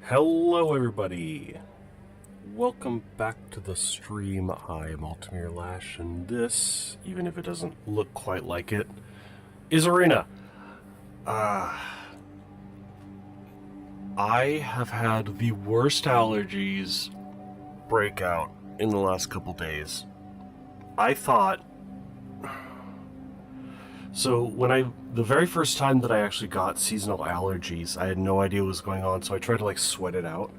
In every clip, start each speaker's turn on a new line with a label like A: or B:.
A: Hello everybody, welcome back to the stream. I am Altamir Lash, and this, even if it doesn't look quite like it, is Arena. I have had the worst allergies breakout in the last couple days. I thought, so the very first time that I actually got seasonal allergies, I had no idea what was going on, so I tried to sweat it out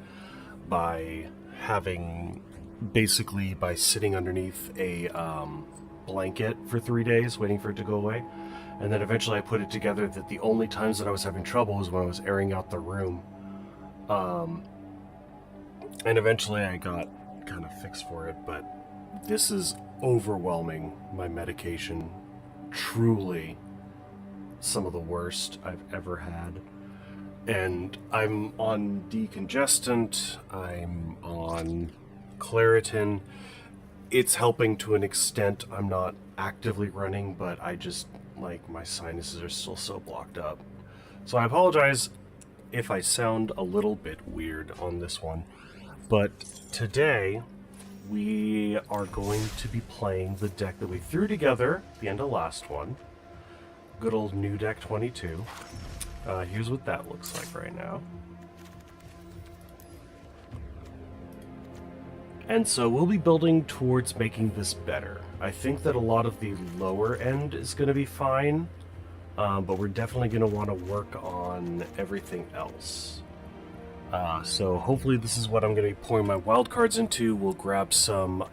A: by sitting underneath a blanket for 3 days, waiting for it to go away. And then eventually I put it together that the only times that I was having trouble was when I was airing out the room. And eventually I got kind of fixed for it, but this is overwhelming, my medication. Truly some of the worst I've ever had. And I'm on decongestant, I'm on Claritin. It's helping to an extent. I'm not actively running, but I just, my sinuses are still so blocked up. So I apologize if I sound a little bit weird on this one. But today, we are going to be playing the deck that we threw together at the end of last one. Good old New Deck 22. Here's what that looks like right now. And so we'll be building towards making this better. I think that a lot of the lower end is going to be fine, but we're definitely going to want to work on everything else. So hopefully this is what I'm going to be pouring my wild cards into. We'll grab some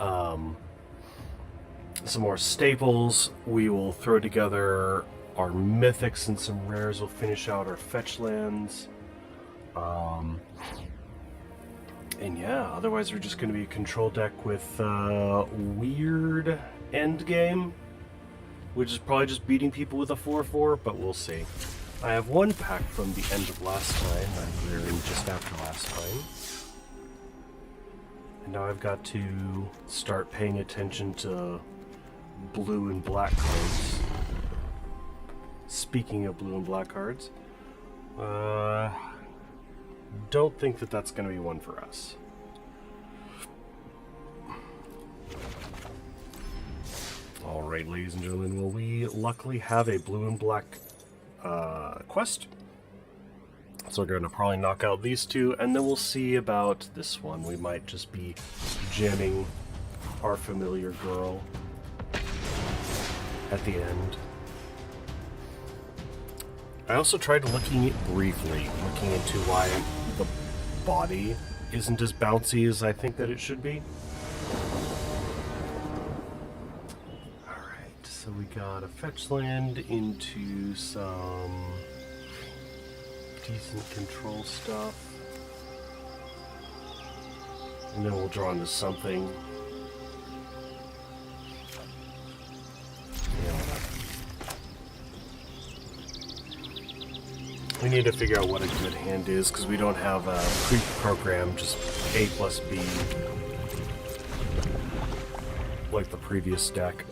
A: more staples. We will throw together our mythics and some rares. We'll finish out our fetch lands. And yeah, otherwise we're just going to be a control deck with weird end game, which is probably just beating people with a 4/4, but we'll see. I have one pack from the end of last time, that we were in just after last time. And now I've got to start paying attention to blue and black cards. Speaking of blue and black cards, don't think that that's going to be one for us. Alright, ladies and gentlemen, well, we luckily have a blue and black quest. So we're going to probably knock out these two, and then we'll see about this one. We might just be jamming our familiar girl at the end. I also tried looking into why the body isn't as bouncy as I think that it should be. Alright, so we got a fetch land into some decent control stuff. And then we'll draw into something. We need to figure out what a good hand is, because we don't have a pre-programmed just A plus B like the previous deck.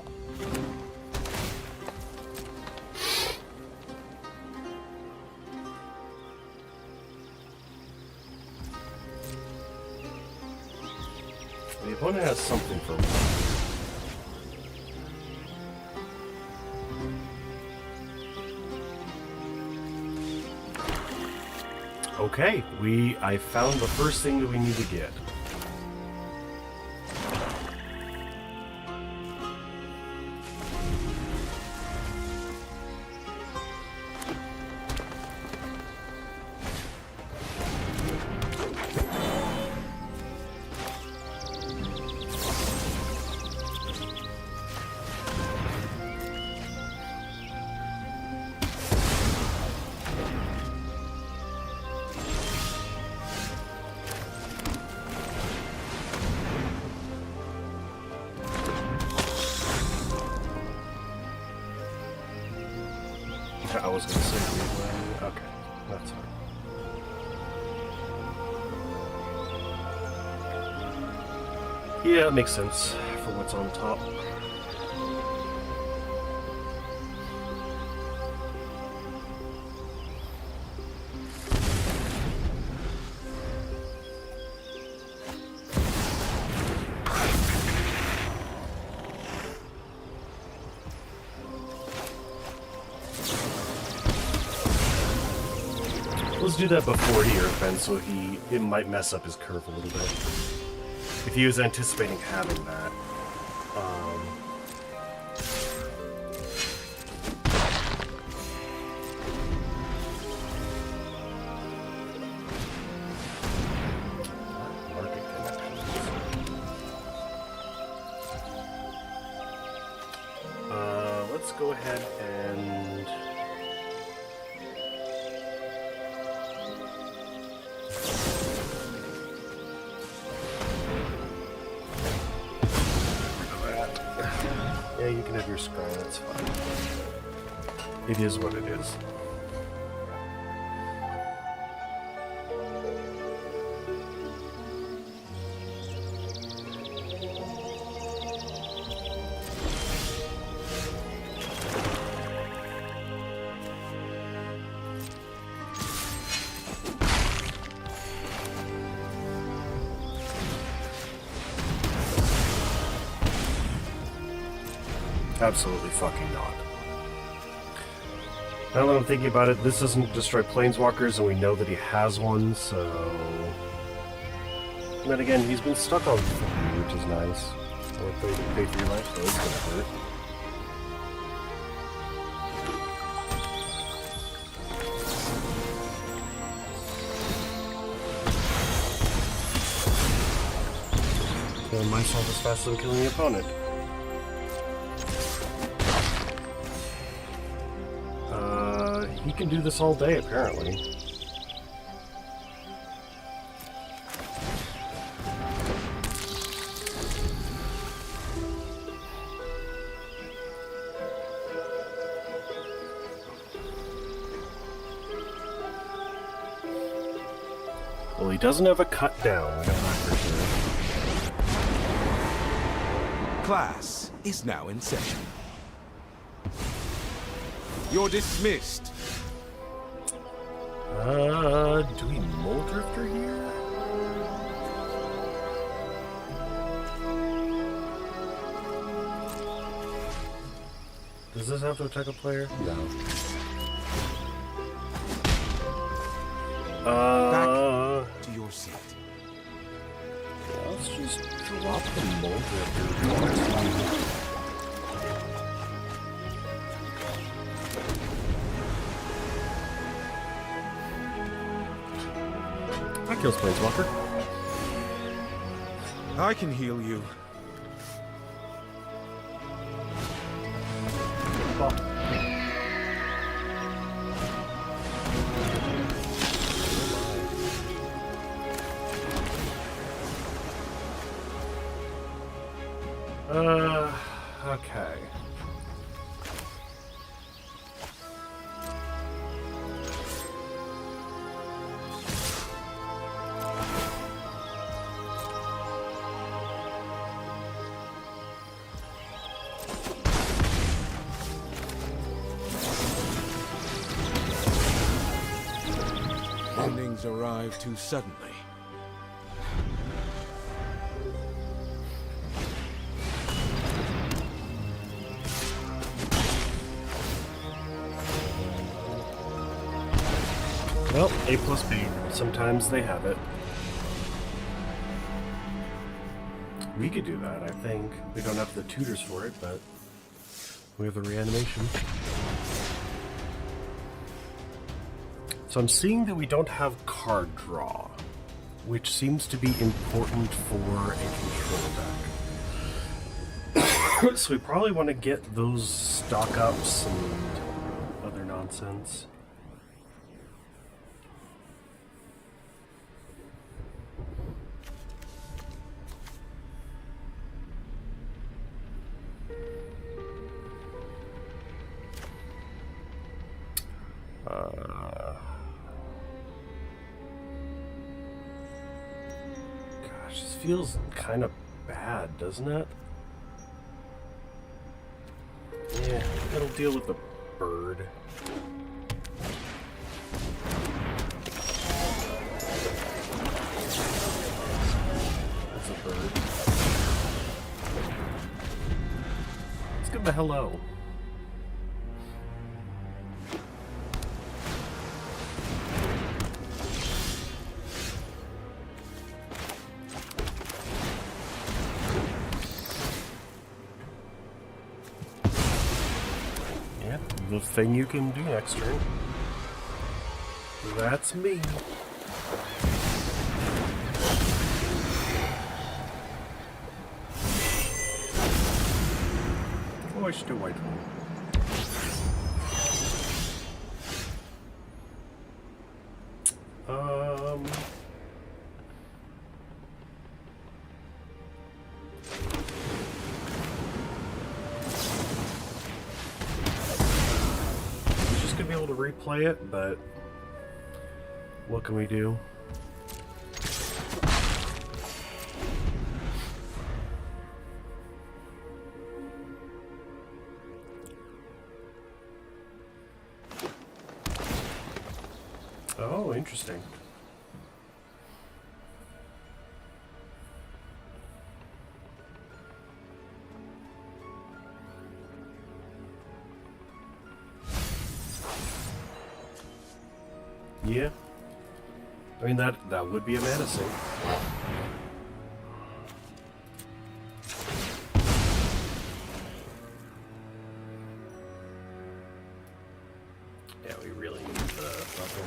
A: The opponent has something for me. Okay, I found the first thing that we need to get. I was going to say replay. Okay, that's fine. Yeah, it makes sense for what's on top. Let's do that before he earthbends, so it might mess up his curve a little bit. If he was anticipating having that. Market connections. Let's go ahead and... Yeah, you can have your scry, that's fine. It is what it is. Absolutely fucking not. Now that I'm thinking about it, this doesn't destroy Planeswalkers, and we know that he has one, so... And then again, he's been stuck on 3, which is nice. Or pay for your life, so it's gonna hurt. Killing myself is faster than killing the opponent. He can do this all day, apparently. Well, he doesn't have a cut down. We know that for sure.
B: Class is now in session. You're dismissed.
A: Do we Mold Drifter here? Does this have to attack a player? No.
B: Back to your seat.
A: Let's just drop the Mold Drifter. That kills Planeswalker.
B: I can heal you.
A: Oh. Okay.
B: Endings arrive too suddenly.
A: Well, A plus B. Sometimes they have it. We could do that, I think. We don't have the tutors for it, but we have the reanimation. So I'm seeing that we don't have card draw, which seems to be important for a control deck. So we probably want to get those stock ups and other nonsense. Gosh, this feels kind of bad, doesn't it? Yeah, it'll deal with the bird. That's a bird. Let's give him a hello. The thing you can do next turn. That's me. Oh, I should do white one. Be able to replay it, but what can we do? Oh, interesting. Yeah. I mean, that would be a mana sink. Yeah, we really need the fucking...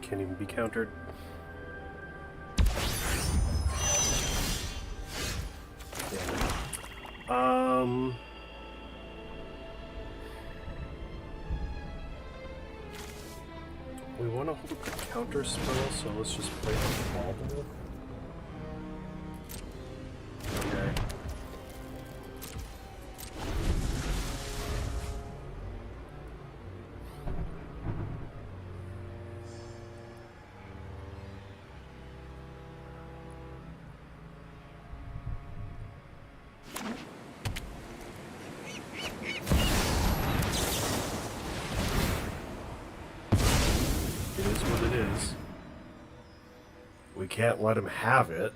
A: Can't even be countered. We want to hold up the counter spell, so let's just play the bobble. Okay. We can't let him have it.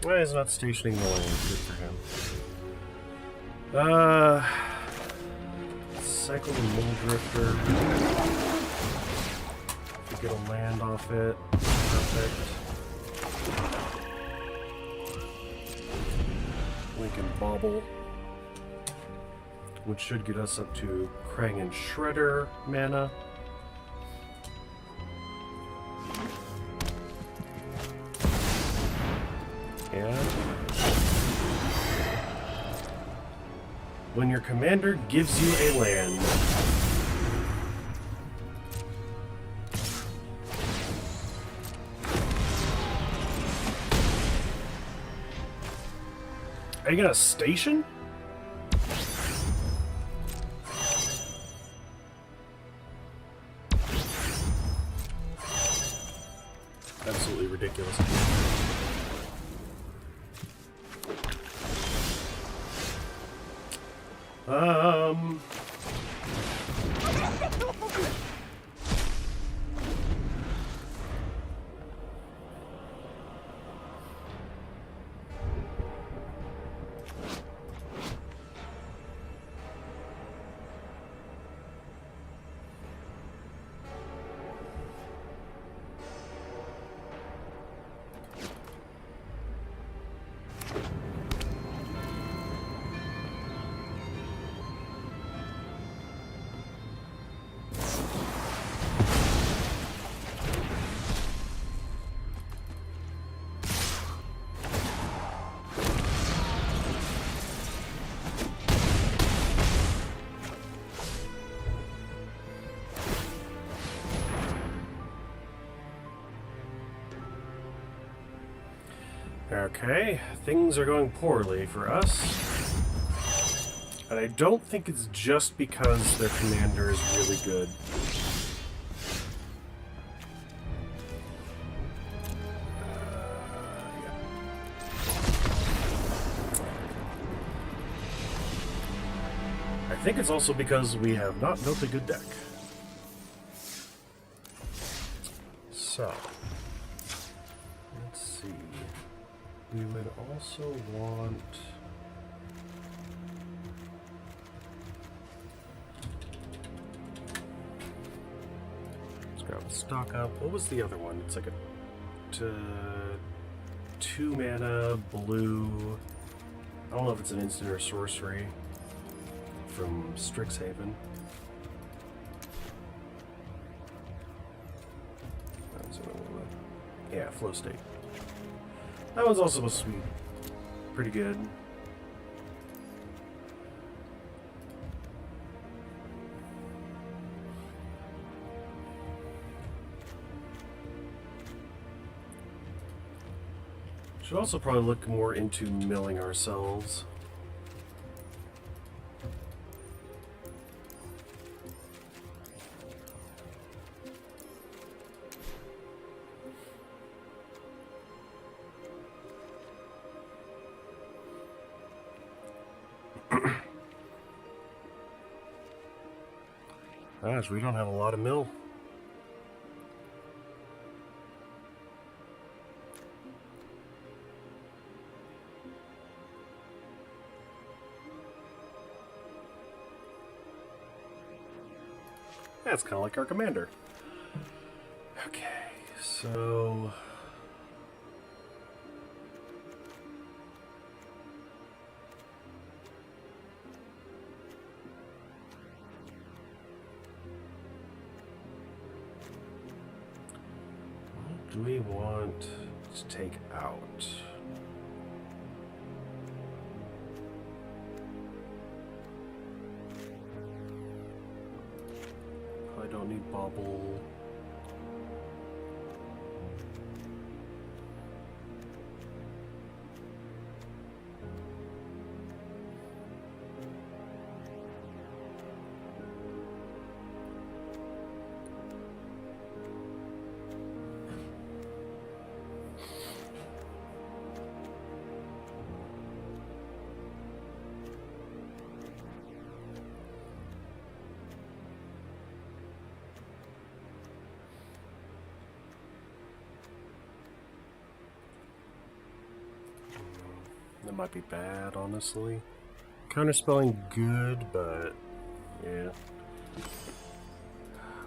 A: Why is not stationing the land? Good for him. Cycle the Mole Drifter. If we get a land off it, perfect. We can bobble. which should get us up to Krang and Shredder mana. And when your commander gives you a land, are you gonna station? Absolutely ridiculous. Okay, things are going poorly for us. And I don't think it's just because their commander is really good. Yeah. I think it's also because we have not built a good deck. So, let's see. We would also want... Let's grab a stock up. What was the other one? It's like a 2 mana blue. I don't know if it's an instant or sorcery from Strixhaven. Yeah, Flow State. That one's also supposed to be pretty good. Should also probably look more into milling ourselves. Gosh, we don't have a lot of mill. That's kind of like our commander. Okay, so... what do we want to take out? I don't need bubble. That might be bad, honestly. Counterspelling good, but yeah.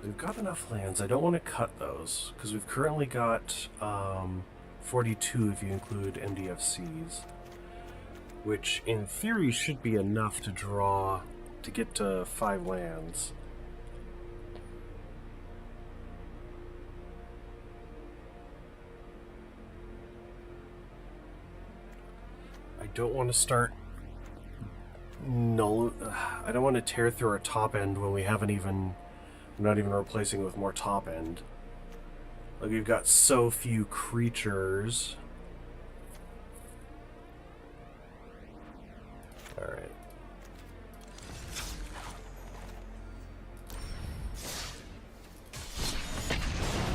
A: We've got enough lands. I don't want to cut those, because we've currently got 42 if you include MDFCs, which in theory should be enough to draw to get to 5 lands. I don't want to start I don't want to tear through our top end when we're not even replacing with more top end. Like, we've got so few creatures. Alright.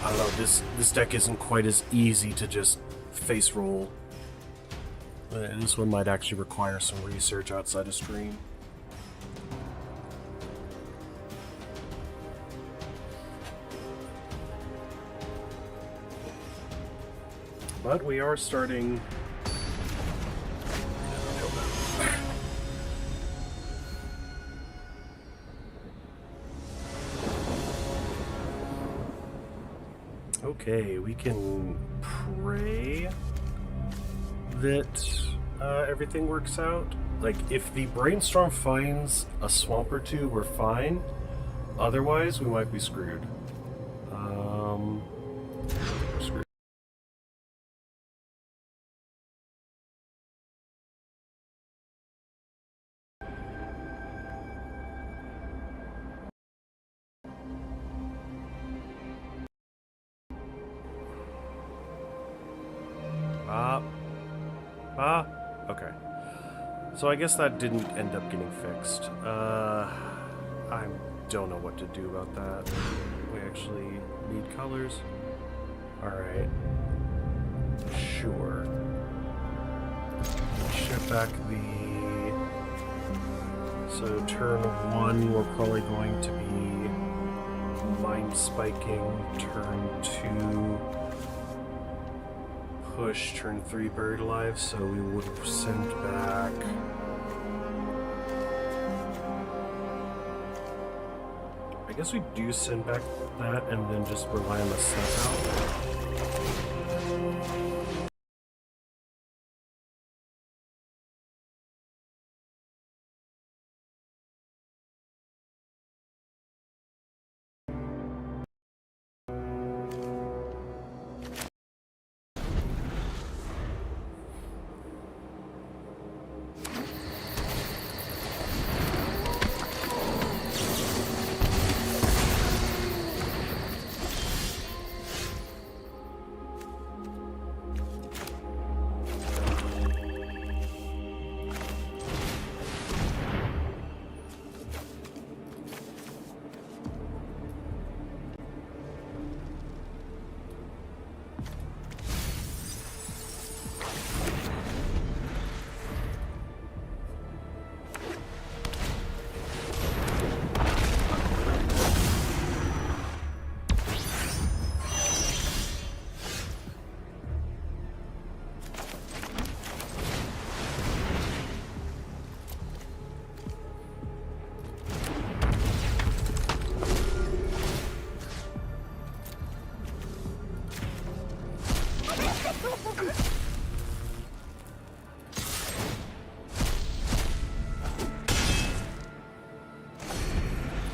A: I don't know, this deck isn't quite as easy to just face roll. This one might actually require some research outside of stream. But we are starting... Okay, we can pray that everything works out. Like, if the brainstorm finds a swamp or two, we're fine. Otherwise, we might be screwed. Screwed. Okay. So I guess that didn't end up getting fixed. I don't know what to do about that. We actually need colors. Alright. Sure. Ship back the... So turn 1, we're probably going to be mind spiking. Turn 2... push, turn 3 buried alive, so we would send back... I guess we do send back that and then just rely on the set out.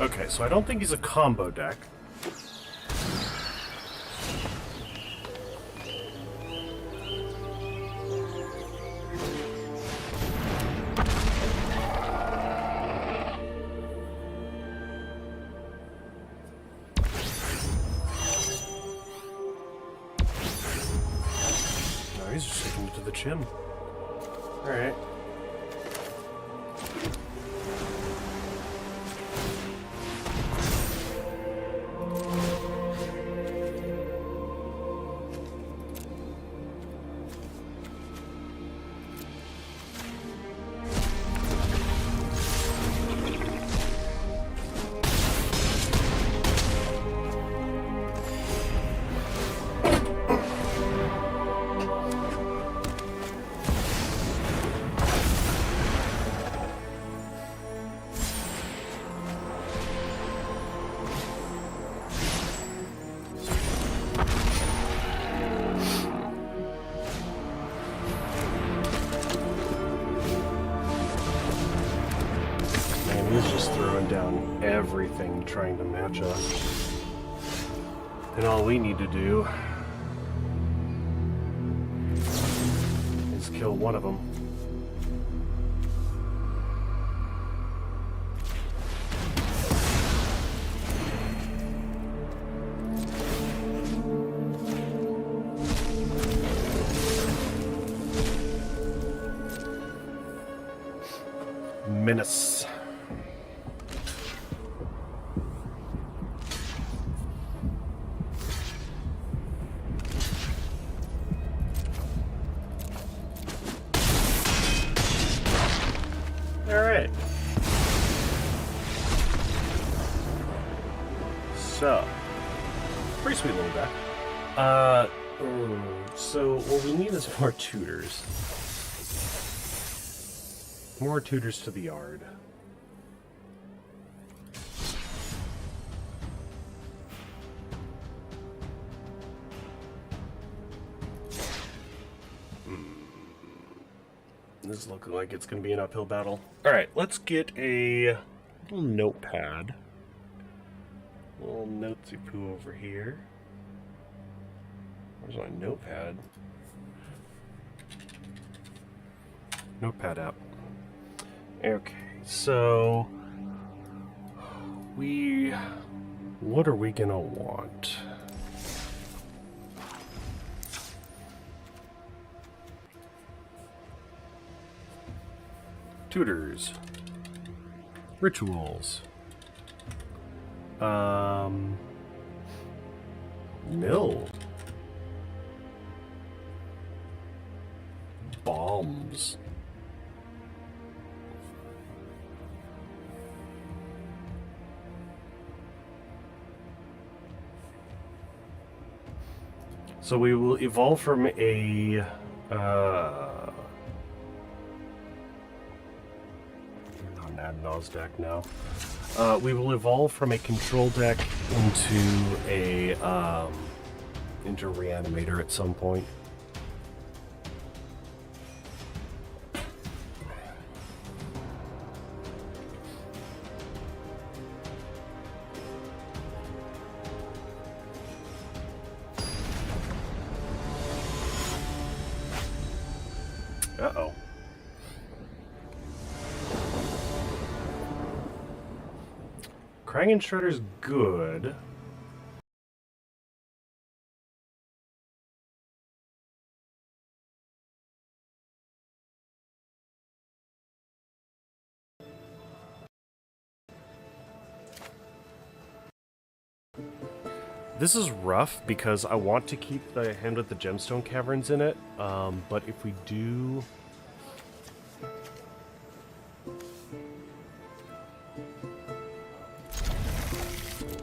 A: Okay, so I don't think he's a combo deck. No, he's just taking it to the chin. Alright. run down everything trying to match us. And all we need to do is kill one of them. Menace. Alright. So, pretty sweet little deck. So what we need is more tutors. More tutors to the yard. This is looking like it's going to be an uphill battle. Alright, let's get a little notepad. A little notesy poo over here. Where's my notepad? Notepad app. Okay, so what are we gonna want? Tutors, rituals, mill, bombs. So we will evolve from a not an ad nos deck now. We will evolve from a control deck into a into Reanimator at some point. Uh-oh. Krang Shredder's good. This is rough because I want to keep the Hand with the Gemstone Caverns in it, but if we do...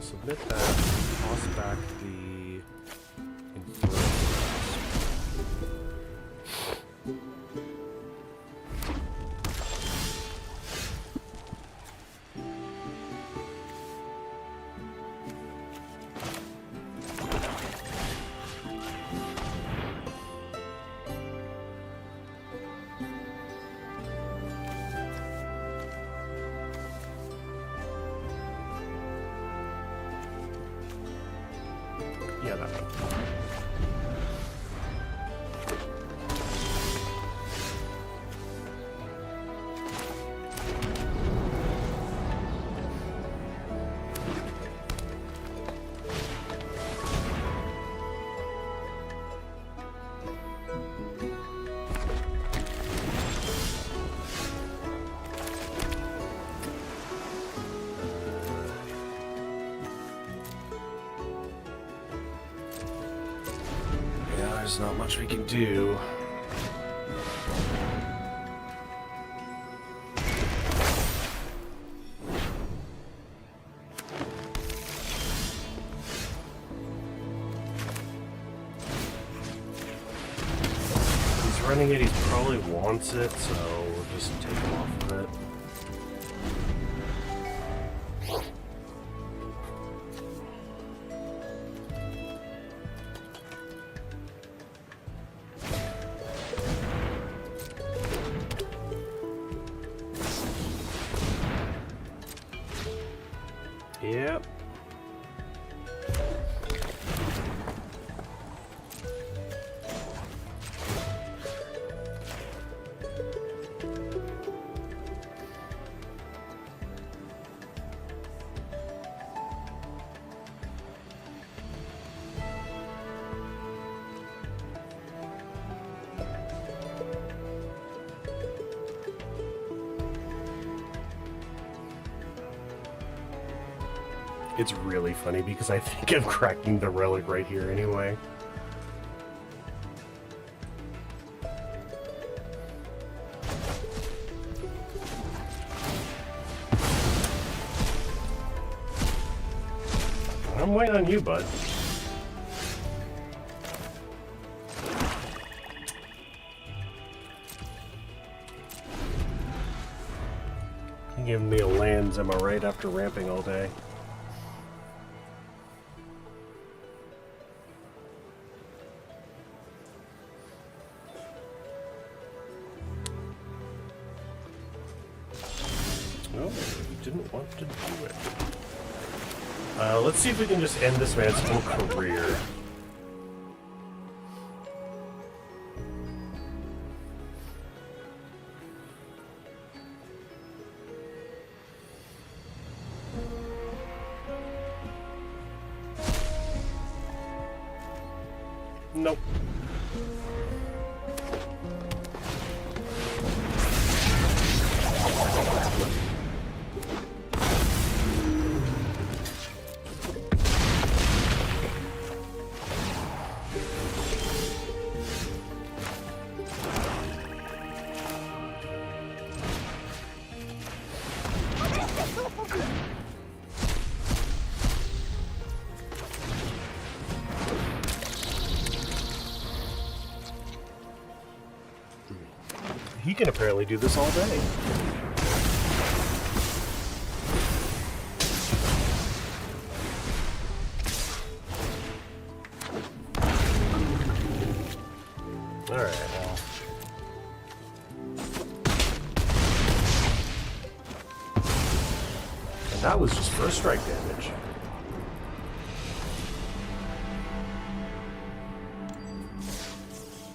A: Submit that, toss back the Inferno. Yeah, that one. There's not much we can do. He's running it, he probably wants it, so we'll just take him off of it. Yep. It's really funny because I think I'm cracking the relic right here anyway. I'm waiting on you, bud. You giving me a lands, am I right, after ramping all day? No, you didn't want to do it. Let's see if we can just end this man's whole career. Nope. He can apparently do this all day. Alright, well. And that was just first strike damage.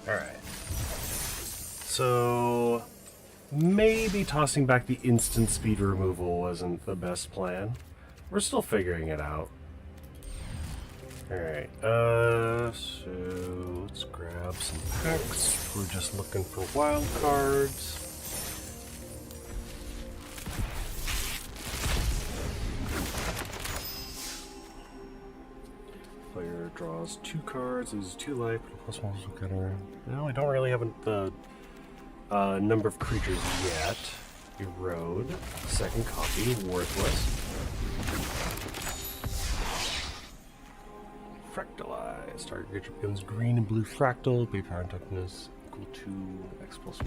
A: Alright. So, maybe tossing back the instant speed removal wasn't the best plan. We're still figuring it out. Alright, so let's grab some packs. We're just looking for wild cards. Player draws 2 cards, loses 2 life, plus 1 together. No, I don't really have the number of creatures yet. Erode. Second copy. Worthless. Fractalize. Target creature becomes green and blue fractal. Be power and toughness equal to X plus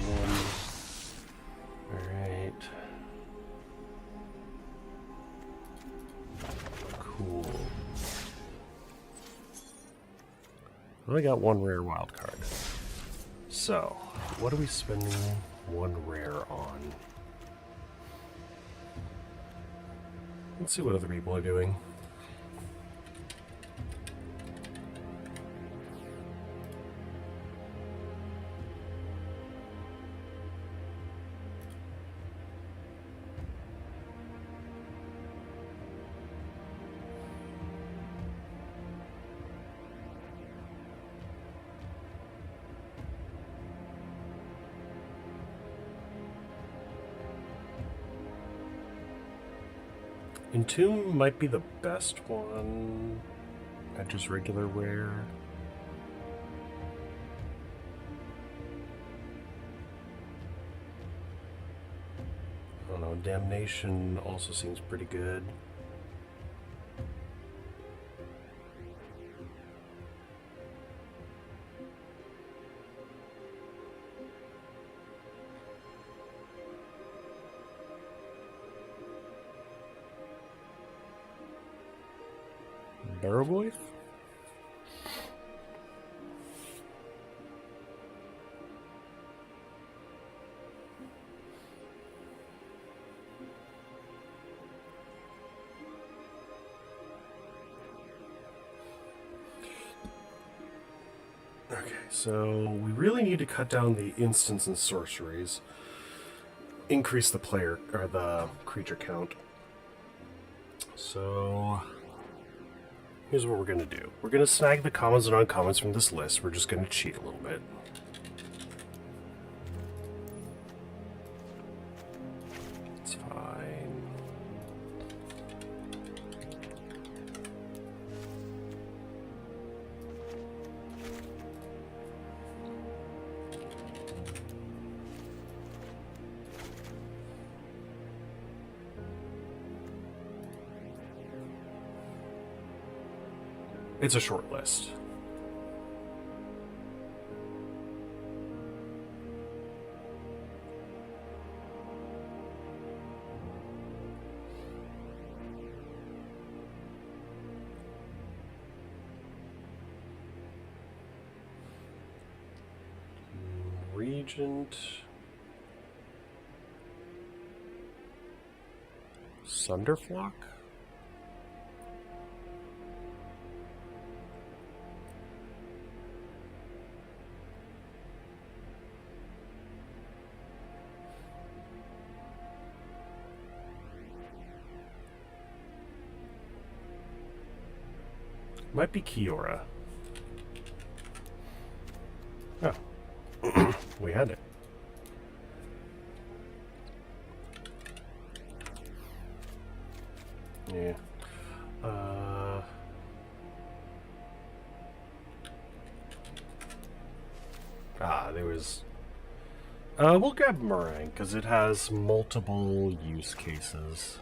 A: 1. Alright. Cool. I only got 1 rare wild card. So, what are we spending 1 rare on? Let's see what other people are doing. Entomb might be the best one at just regular rare. I don't know, Damnation also seems pretty good. Barrowboy? Okay, so we really need to cut down the instants and sorceries. Increase the player or the creature count. So here's what we're gonna do. We're gonna snag the commons and uncommons from this list. We're just gonna cheat a little bit. It's fine. It's a short list. Regent. Sunderflock? Might be Kiora. Oh. We had it. Yeah. There was... we'll grab Meringue, because it has multiple use cases.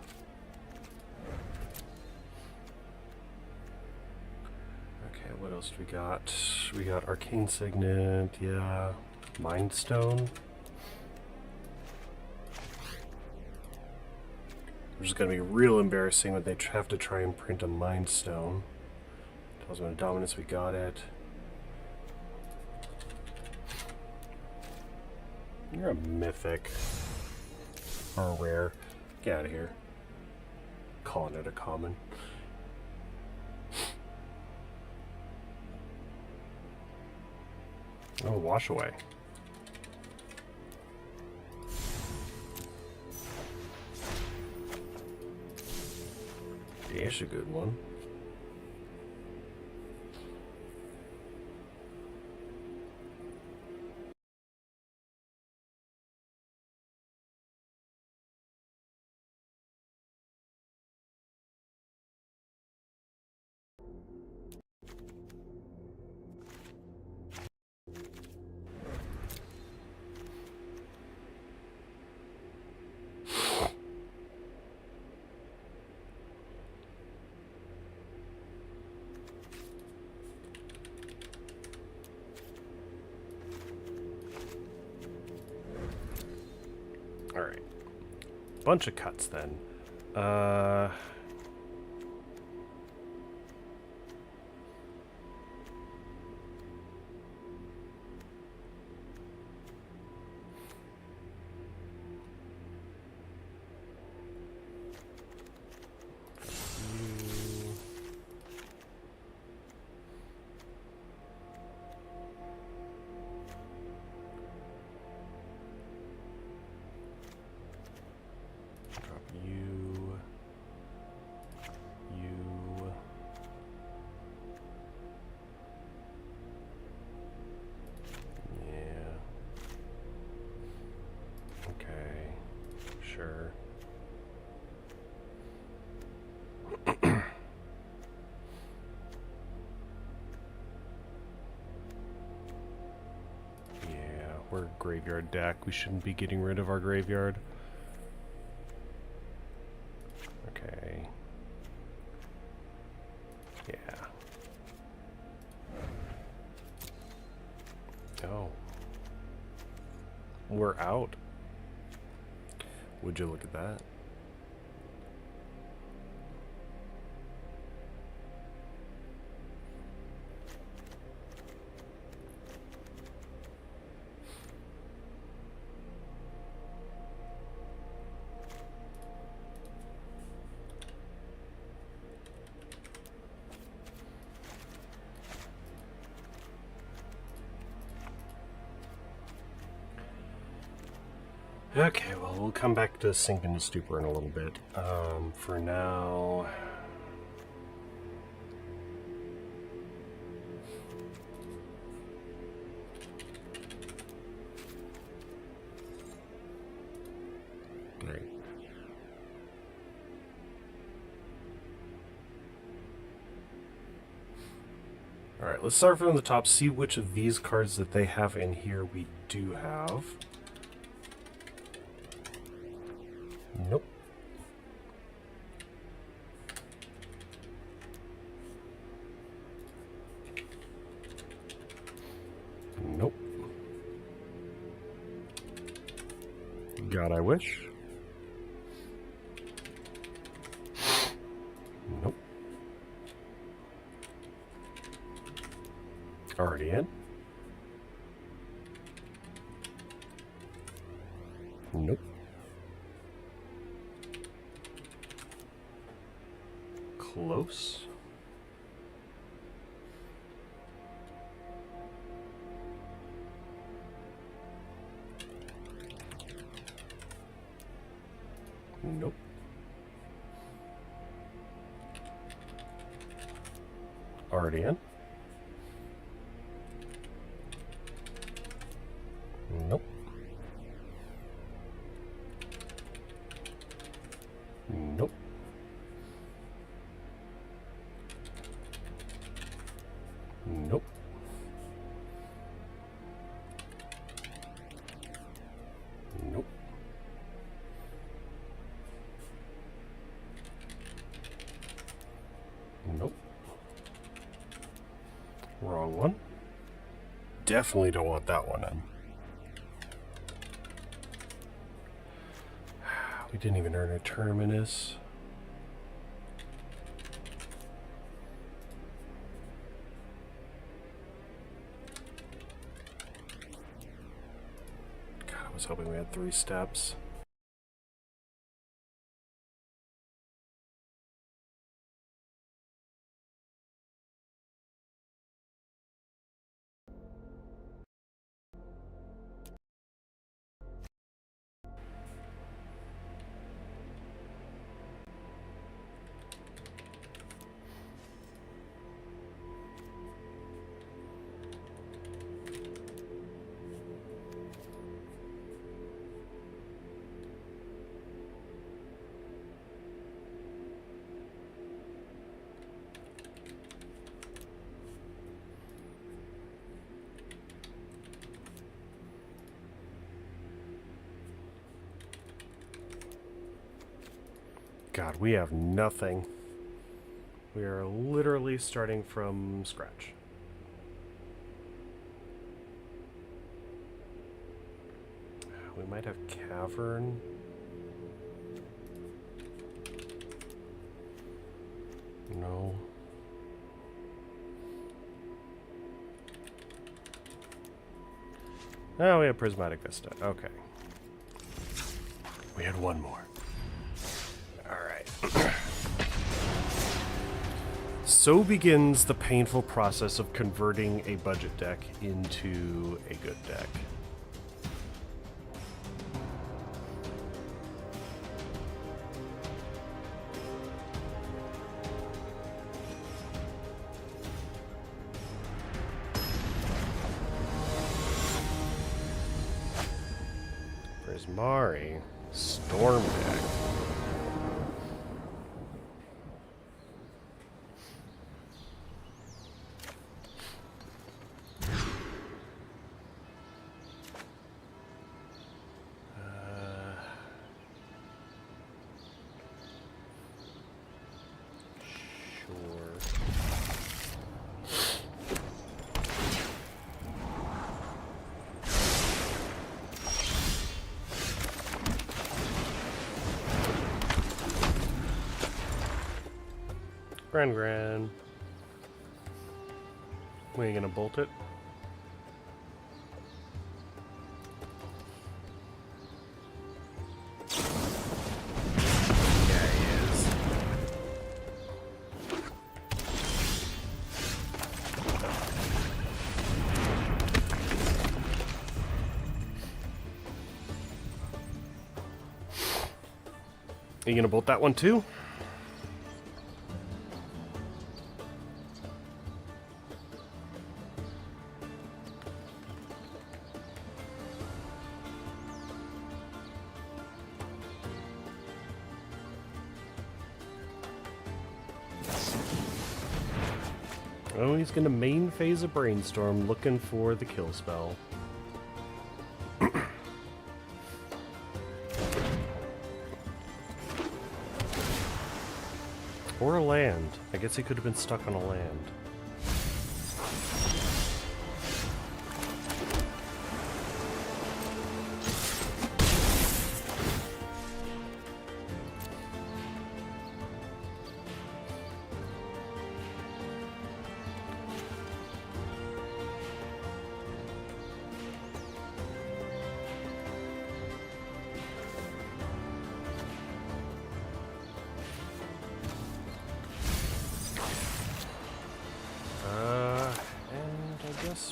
A: Okay, what else do we got? We got Arcane Signet, yeah. Mind Stone. Which is going to be real embarrassing when they have to try and print a Mind Stone. Talisman of Dominance, we got it. You're a mythic. Or a rare. Get out of here. Calling it a common. Oh, wash away. That's a good one. Alright. Bunch of cuts then. Sure. Yeah, we're a graveyard deck. We shouldn't be getting rid of our graveyard. Okay. Yeah. Oh. We're out. Would you look at that? Okay, well, we'll come back to Sink into Stupor in a little bit. For now... Great. Alright, let's start from the top, see which of these cards that they have in here we do have. Nope. Nope. God, I wish. Nope. Already in? Nope. Close. Nope. Already in? Nope. Nope. Nope. Nope. Nope. Wrong one. Definitely don't want that one in. We didn't even earn a terminus. God, I was hoping we had 3 steps. God, we have nothing. We are literally starting from scratch. We might have Cavern. No. Oh, we have Prismatic Vista. Okay. We had one more. So begins the painful process of converting a budget deck into a good deck. Prismari, Storm deck. Gran. Are you gonna bolt it? Yeah, he is. you gonna bolt that one too? Oh, he's gonna main phase a brainstorm looking for the kill spell. Or a land. I guess he could have been stuck on a land.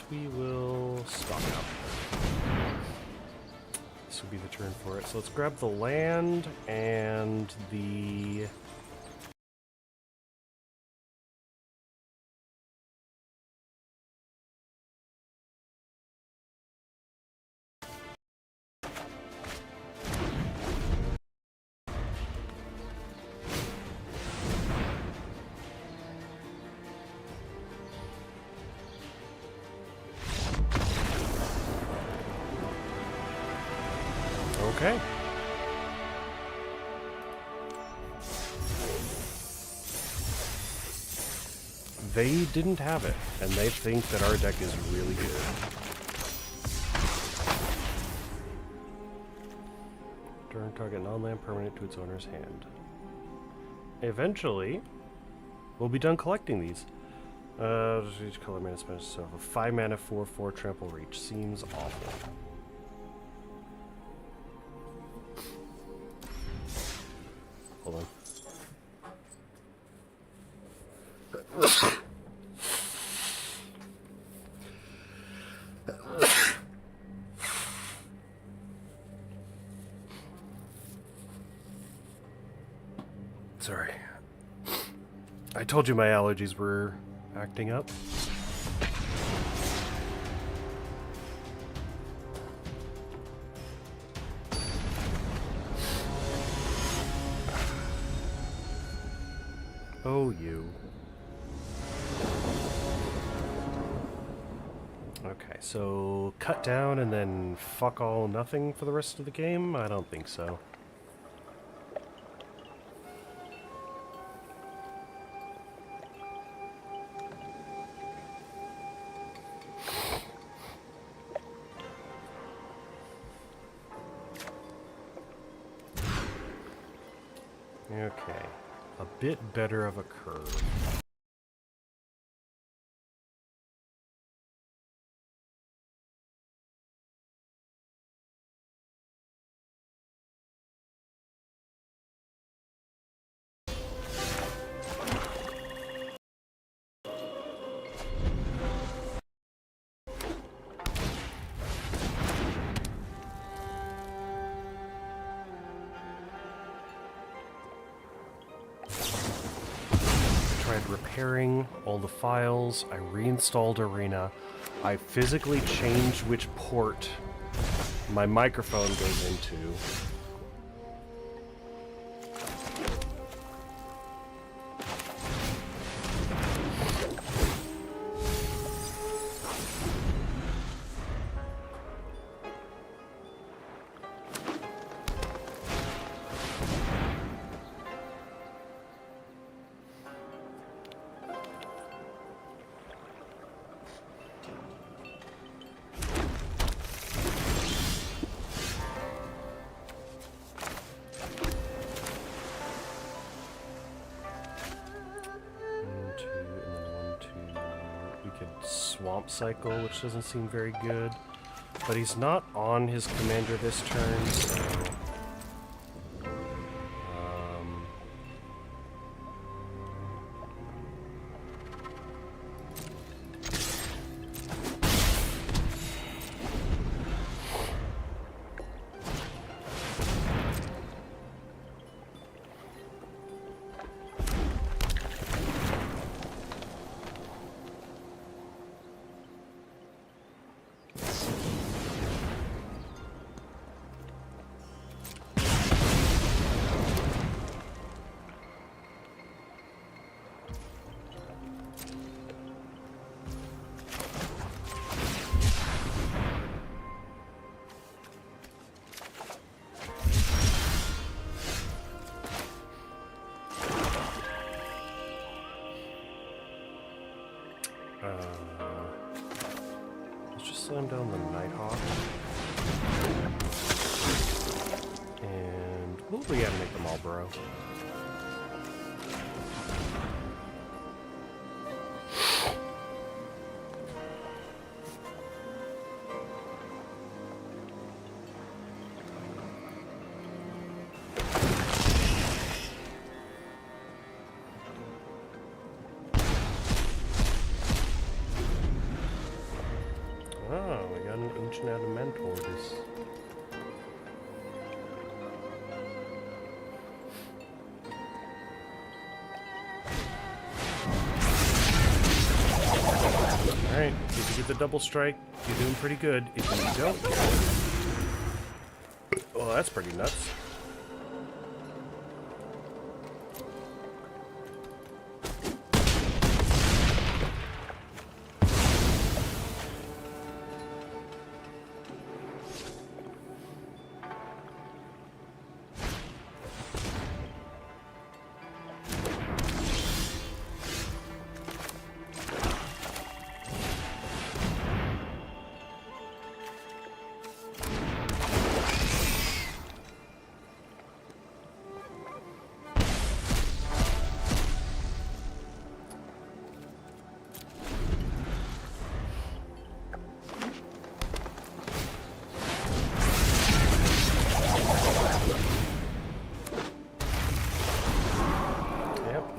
A: We will stock up. This will be the turn for it. So let's grab the land and the... Okay. They didn't have it, and they think that our deck is really good. Turn target non-land permanent to its owner's hand. Eventually, we'll be done collecting these. Each color mana spends so a 5 mana 4/4 trample reach. Seems awful. Hold on. Sorry. I told you my allergies were acting up. Oh, you. Okay, so cut down and then fuck all nothing for the rest of the game? I don't think so. Okay. A bit better of a curve. Repairing all the files. I reinstalled Arena. I physically changed which port my microphone goes into. Swamp Cycle, which doesn't seem very good. But he's not on his commander this turn, so... slam down the Nighthawk. And we'll reanimate the Marlboro. Oh, we got an ancient adamant this. Alright, if you get the double strike, you're doing pretty good. If you don't, well, that's pretty nuts.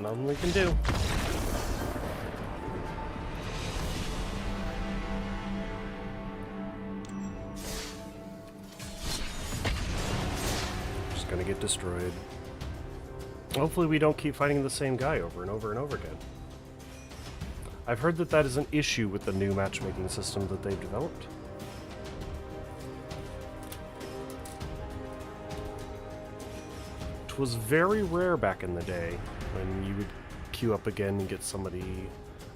A: Nothing we can do. Just gonna get destroyed. Hopefully we don't keep fighting the same guy over and over and over again. I've heard that that is an issue with the new matchmaking system that they've developed. It was very rare back in the day when you would queue up again and get somebody.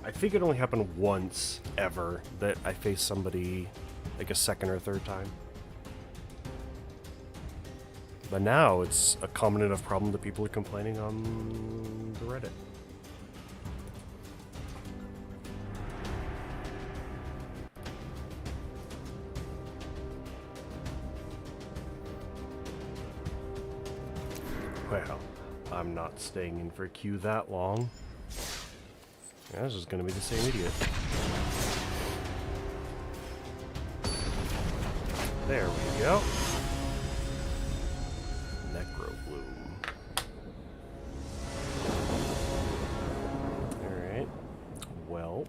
A: I think it only happened once ever that I faced somebody like a second or third time. But now it's a common enough problem that people are complaining on the Reddit. Well, I'm not staying in for a queue that long. Yeah, this is gonna be the same idiot. There we go. Necro Bloom. Alright. Well.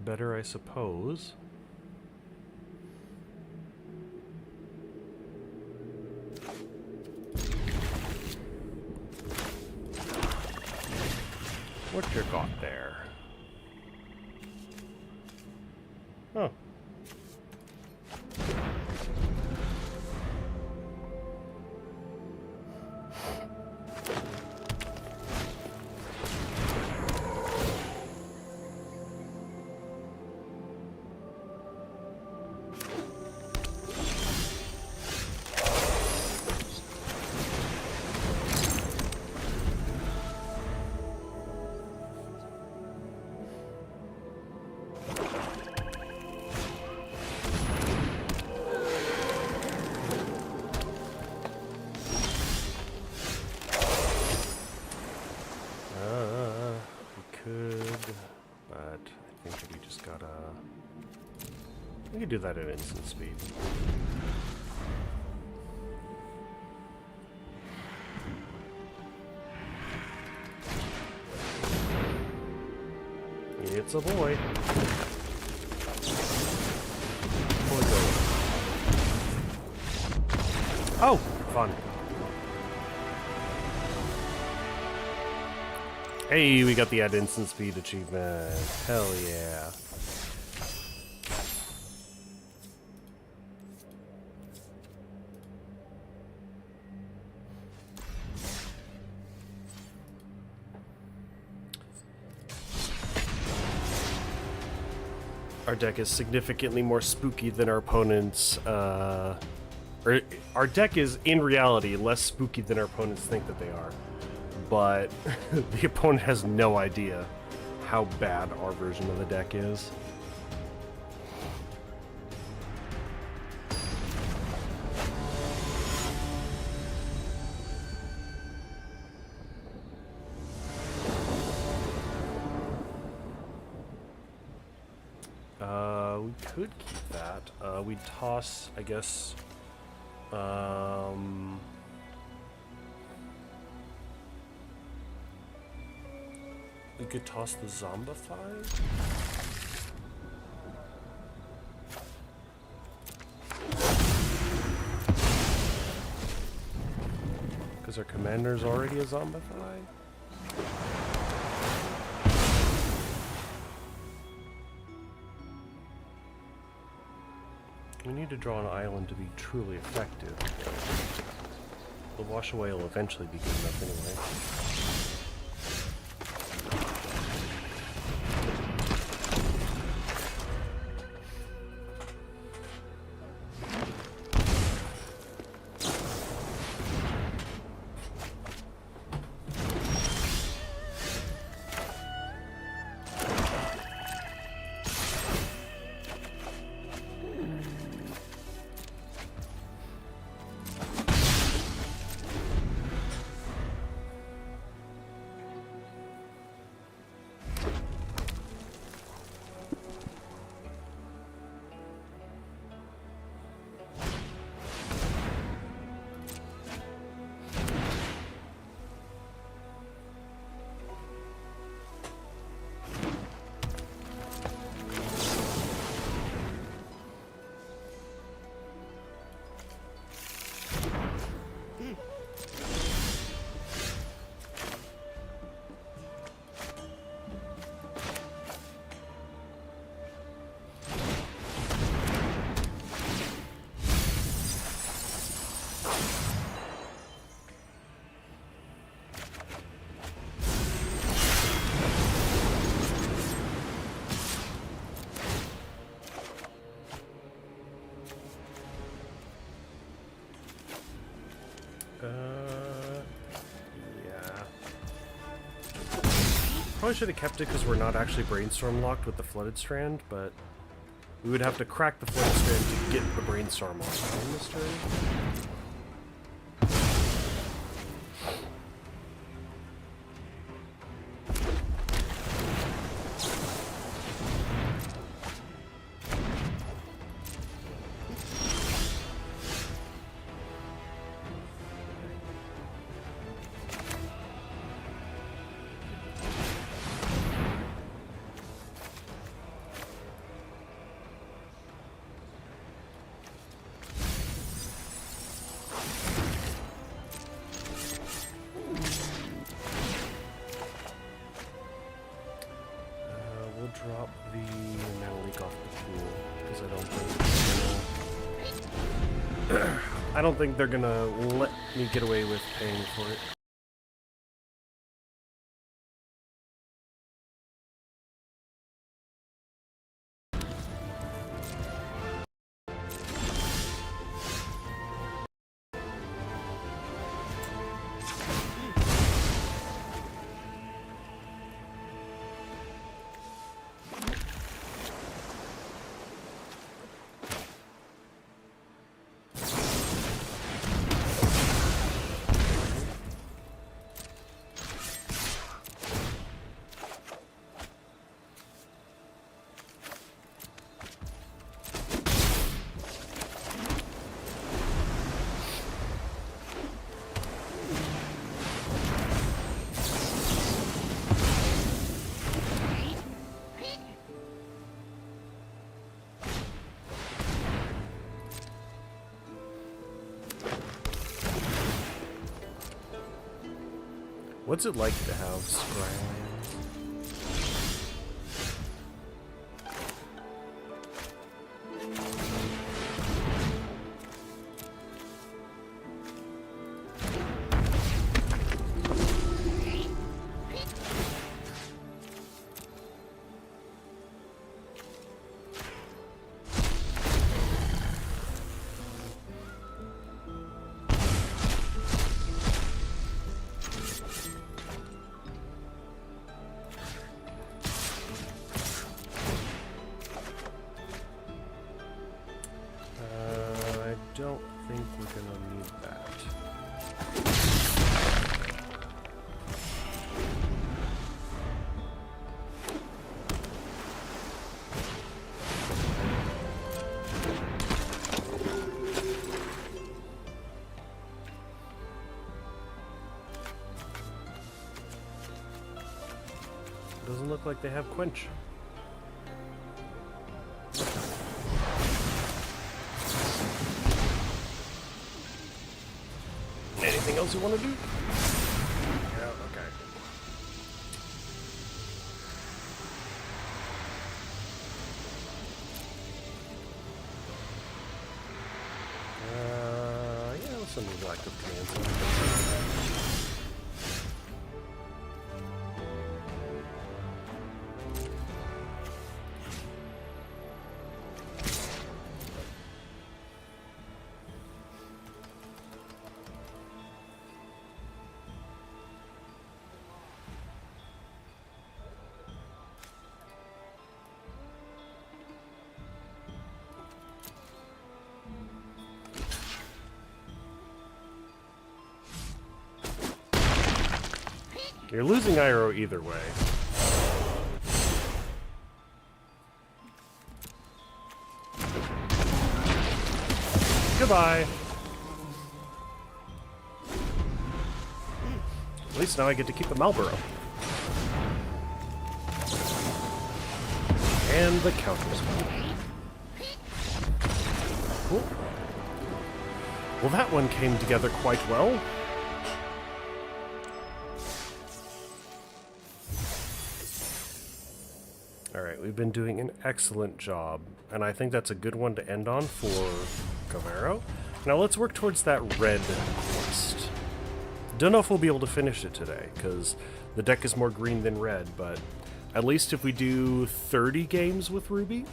A: Better, I suppose. What you got there? Oh. We could do that at instant speed. It's a boy. Oh, fun. Hey, we got the add instant speed achievement. Hell yeah. Our deck is significantly more spooky than our opponents, or our deck is, in reality, less spooky than our opponents think that they are. But the opponent has no idea how bad our version of the deck is. We could keep that. We'd toss, I guess, we could toss the Zombify. Because our commander's already a Zombify. We need to draw an island to be truly effective. The wash away will eventually be good enough anyway. Yeah. Probably should have kept it because we're not actually brainstorm locked with the flooded strand, but we would have to crack the flooded strand to get the brainstorm locked on this turn. Drop the mana leak off the pool because I don't think they're gonna let me get away with paying for it. What's it like to have scrylands? look like they have Quench. Anything else you want to do? Yeah, okay. Yeah, let's send these active commands. You're losing Iroh either way. Goodbye. At least now I get to keep the Malboro. And the counters. Cool. Well, that one came together quite well. Alright, we've been doing an excellent job, and I think that's a good one to end on for Camaro. Now let's work towards that red quest. Don't know if we'll be able to finish it today, because the deck is more green than red, but at least if we do 30 games with Ruby,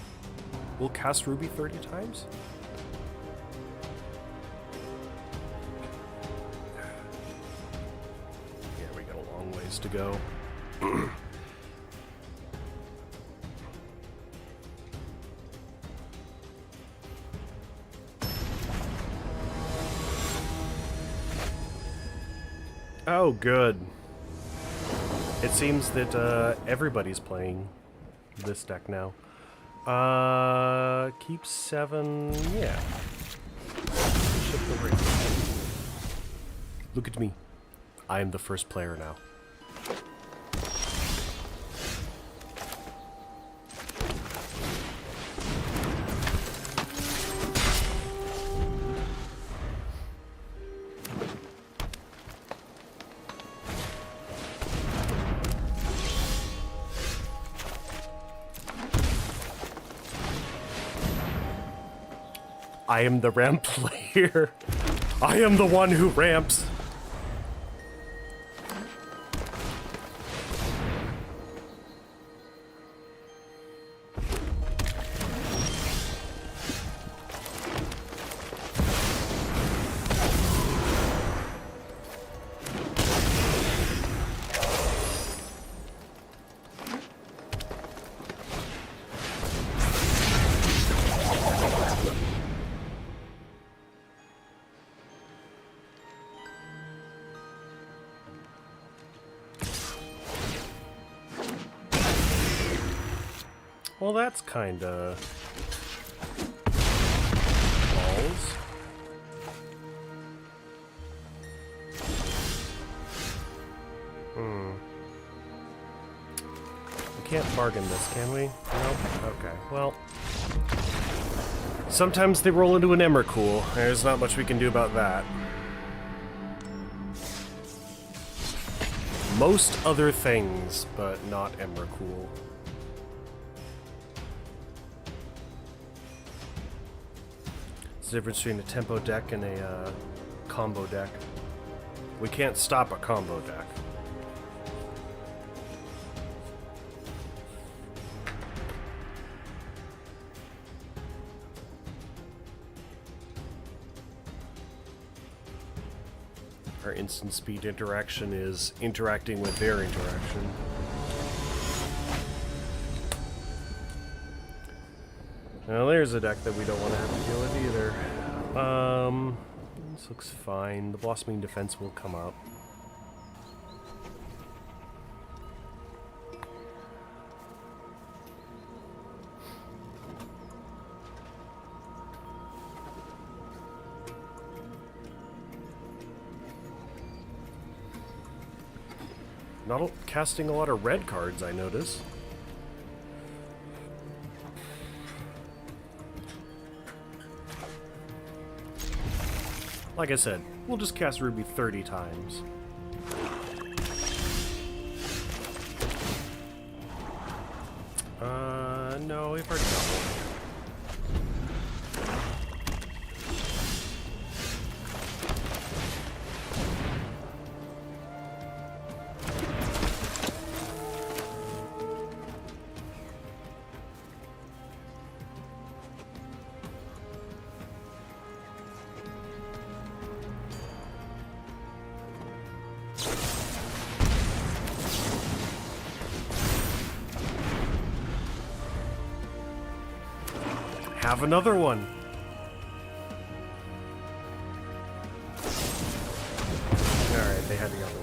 A: we'll cast Ruby 30 times. Yeah, we got a long ways to go. Oh, good. It seems that everybody's playing this deck now. Keep 7, yeah. Ship the ring. Look at me. I am the first player now. I am the ramp player. I am the one who ramps. Well, that's kinda balls. We can't bargain this, can we? Nope. Okay, well. Sometimes they roll into an Emrakul. There's not much we can do about that. Most other things, but not Emrakul. The difference between a tempo deck and a combo deck. We can't stop a combo deck. Our instant speed interaction is interacting with their interaction. Now there's a deck that we don't want to have to deal with either. This looks fine. The Blossoming Defense will come up. Not casting a lot of red cards, I notice. Like I said, we'll just cast Ruby 30 times. No, we've already got one. Have another one. Alright, they had the other one.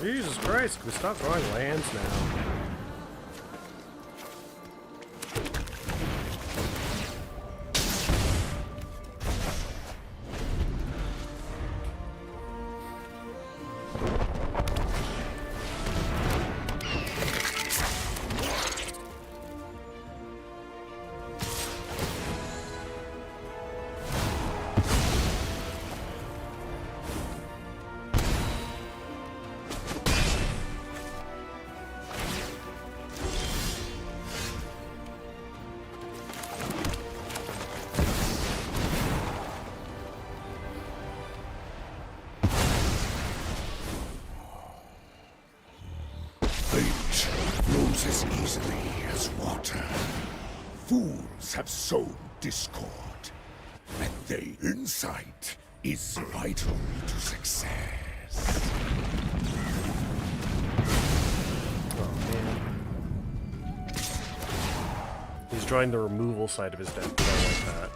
A: Jesus Christ, can we stop drawing lands now?
C: Flows as easily as water. Fools have sown discord, and their insight is vital to success.
A: Oh man. He's drawing the removal side of his deck, but I like that.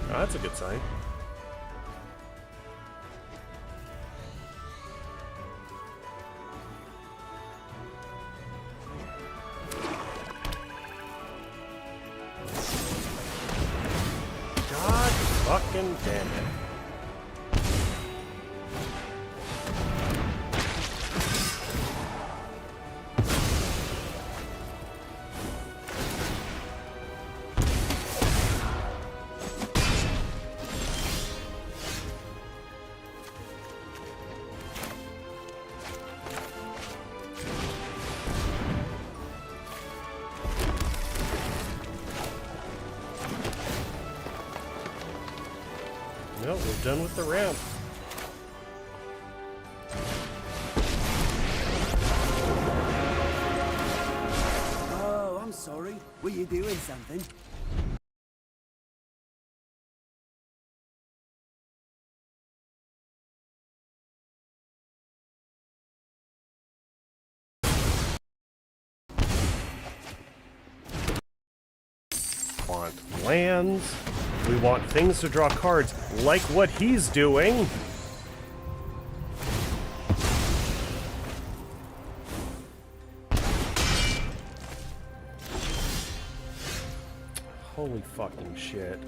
A: Oh, that's a good sign. God fucking damn it. Well, we're done with the ramp.
D: Oh, I'm sorry. Were you doing something?
A: Want lands. We want things to draw cards like what he's doing. Holy fucking shit.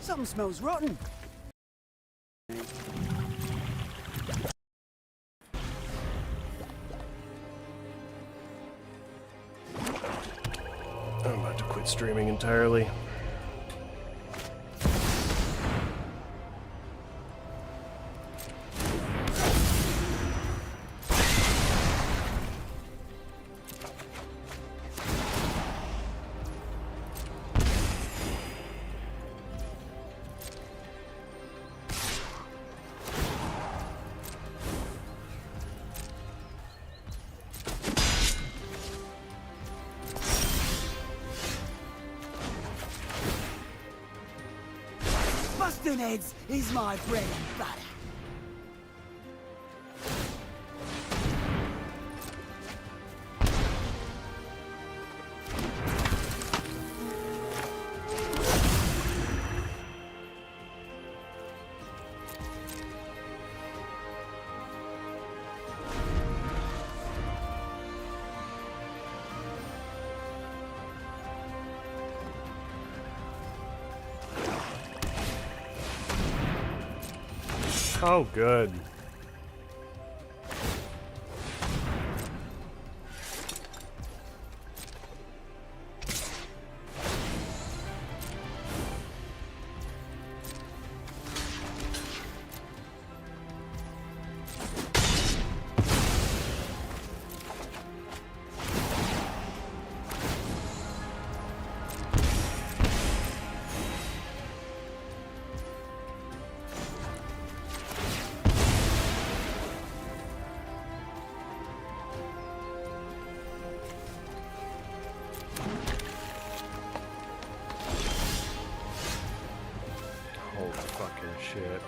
D: Something smells rotten.
A: I'm about to quit streaming entirely.
D: Thin heads is my bread and butter.
A: Oh, good. Holy fucking shit.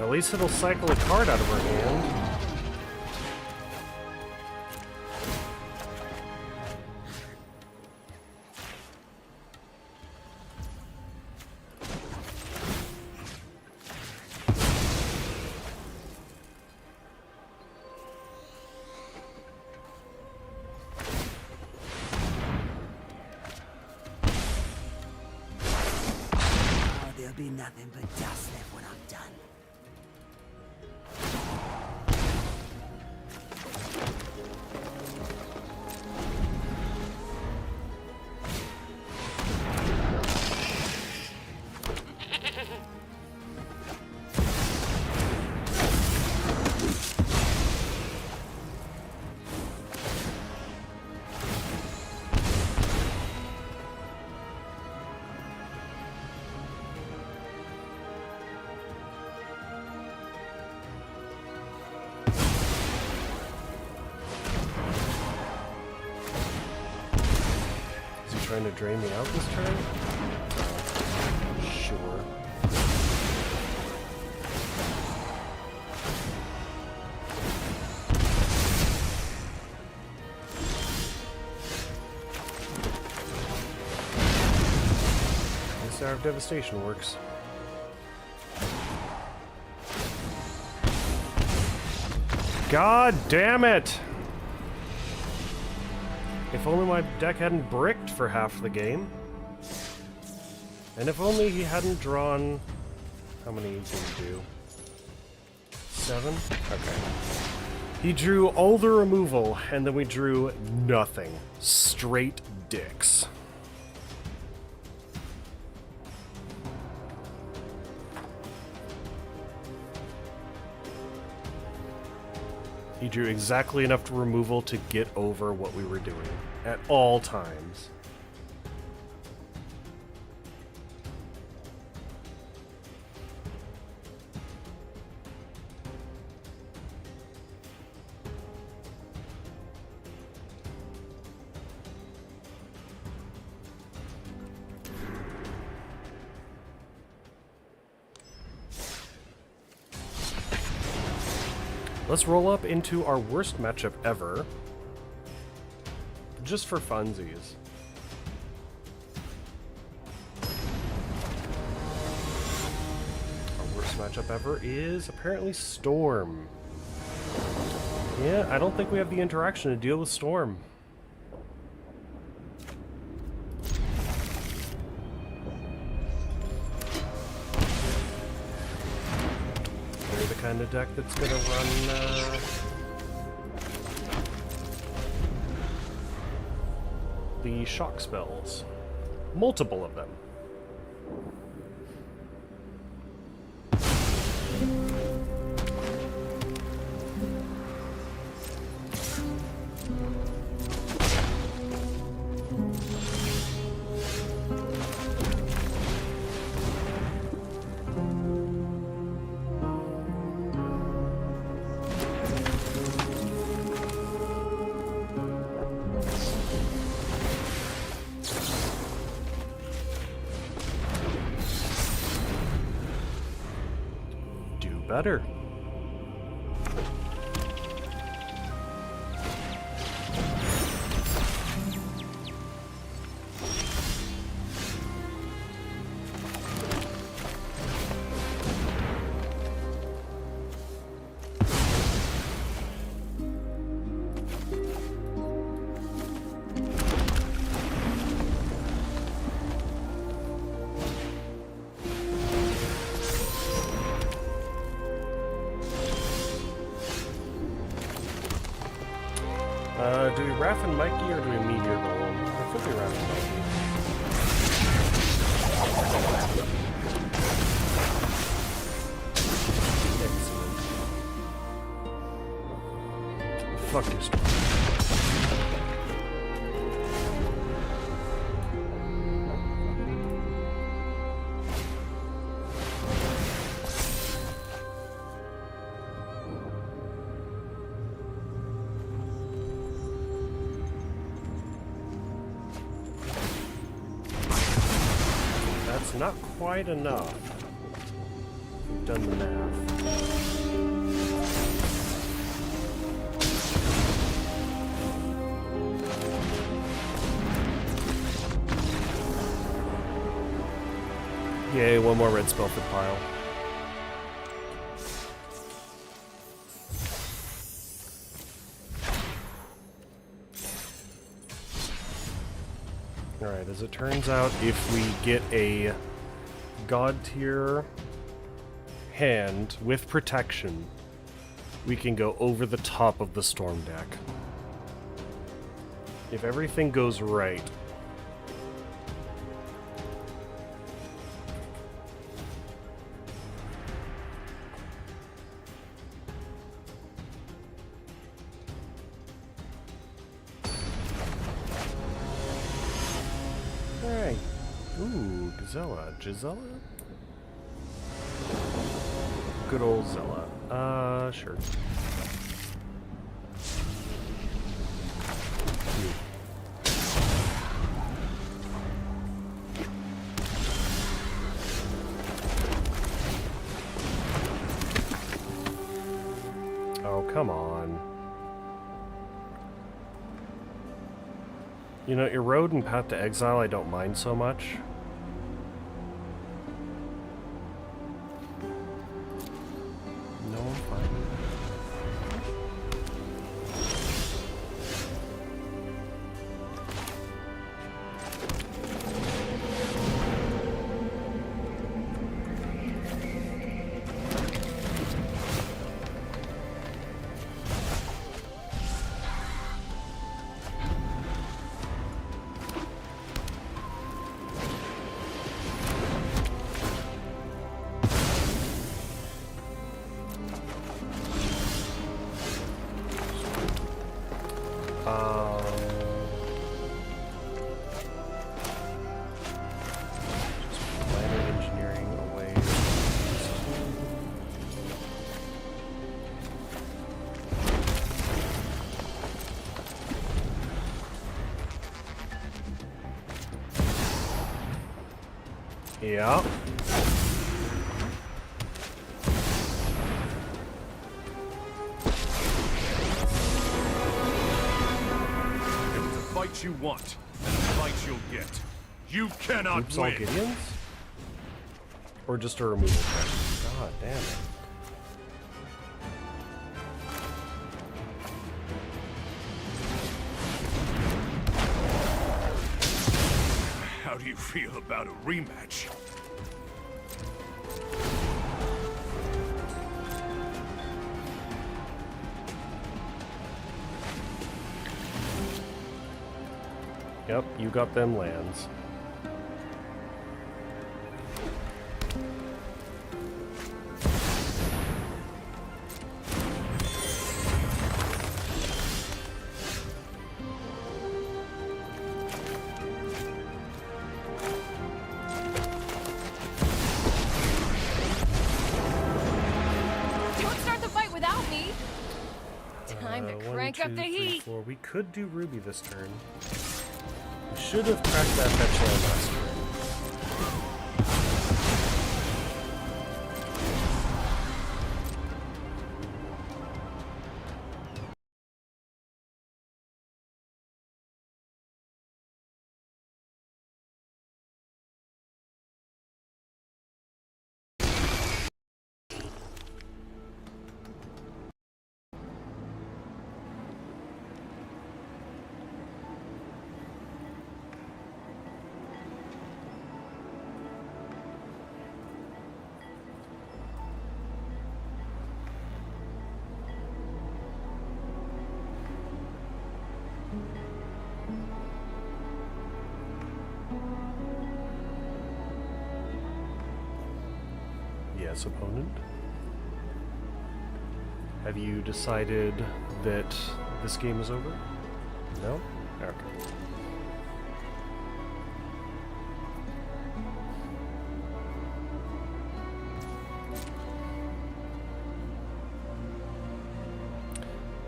A: At least it'll cycle a card out of her hand.
D: Oh, there'll be nothing but dust left when I'm done.
A: Is he trying to drain me out this turn? Sure. This Hour of Devastation works. God damn it! If only my deck hadn't bricked for half the game. And if only he hadn't drawn... How many did he do? 7? Okay. He drew all the removal, and then we drew nothing. Straight dicks. He drew exactly enough removal to get over what we were doing at all times. Let's roll up into our worst matchup ever. Just for funsies. Our worst matchup ever is apparently Storm. Yeah, I don't think we have the interaction to deal with Storm. They're the kind of deck that's gonna run the shock spells. Multiple of them. better. Do we Raph and Mikey or do we Meteor Golem? I think we Raph and Mikey. Excellent. Fuck your story. Not quite enough. We've done the math. Yay, one more red spell for pile. Alright, as it turns out, if we get a God tier hand with protection, we can go over the top of the storm deck. If everything goes right. Alright. Ooh, Gisela? Good old Zella. Sure. Oh, come on. You know, Erode and Path to Exile I don't mind so much. No, I'm fine. Yeah.
E: If it's a fight you want, then a fight you'll get. You cannot
A: Oops, all
E: win.
A: Gideons? Or just a removal check? God damn it.
E: How do you feel about a rematch?
A: Yep, you got them lands.
F: Crank up the heat.
A: 4. We could do Ruby this turn. We should have cracked that fetch land last turn. Yes, opponent. Have you decided that this game is over? No? Okay.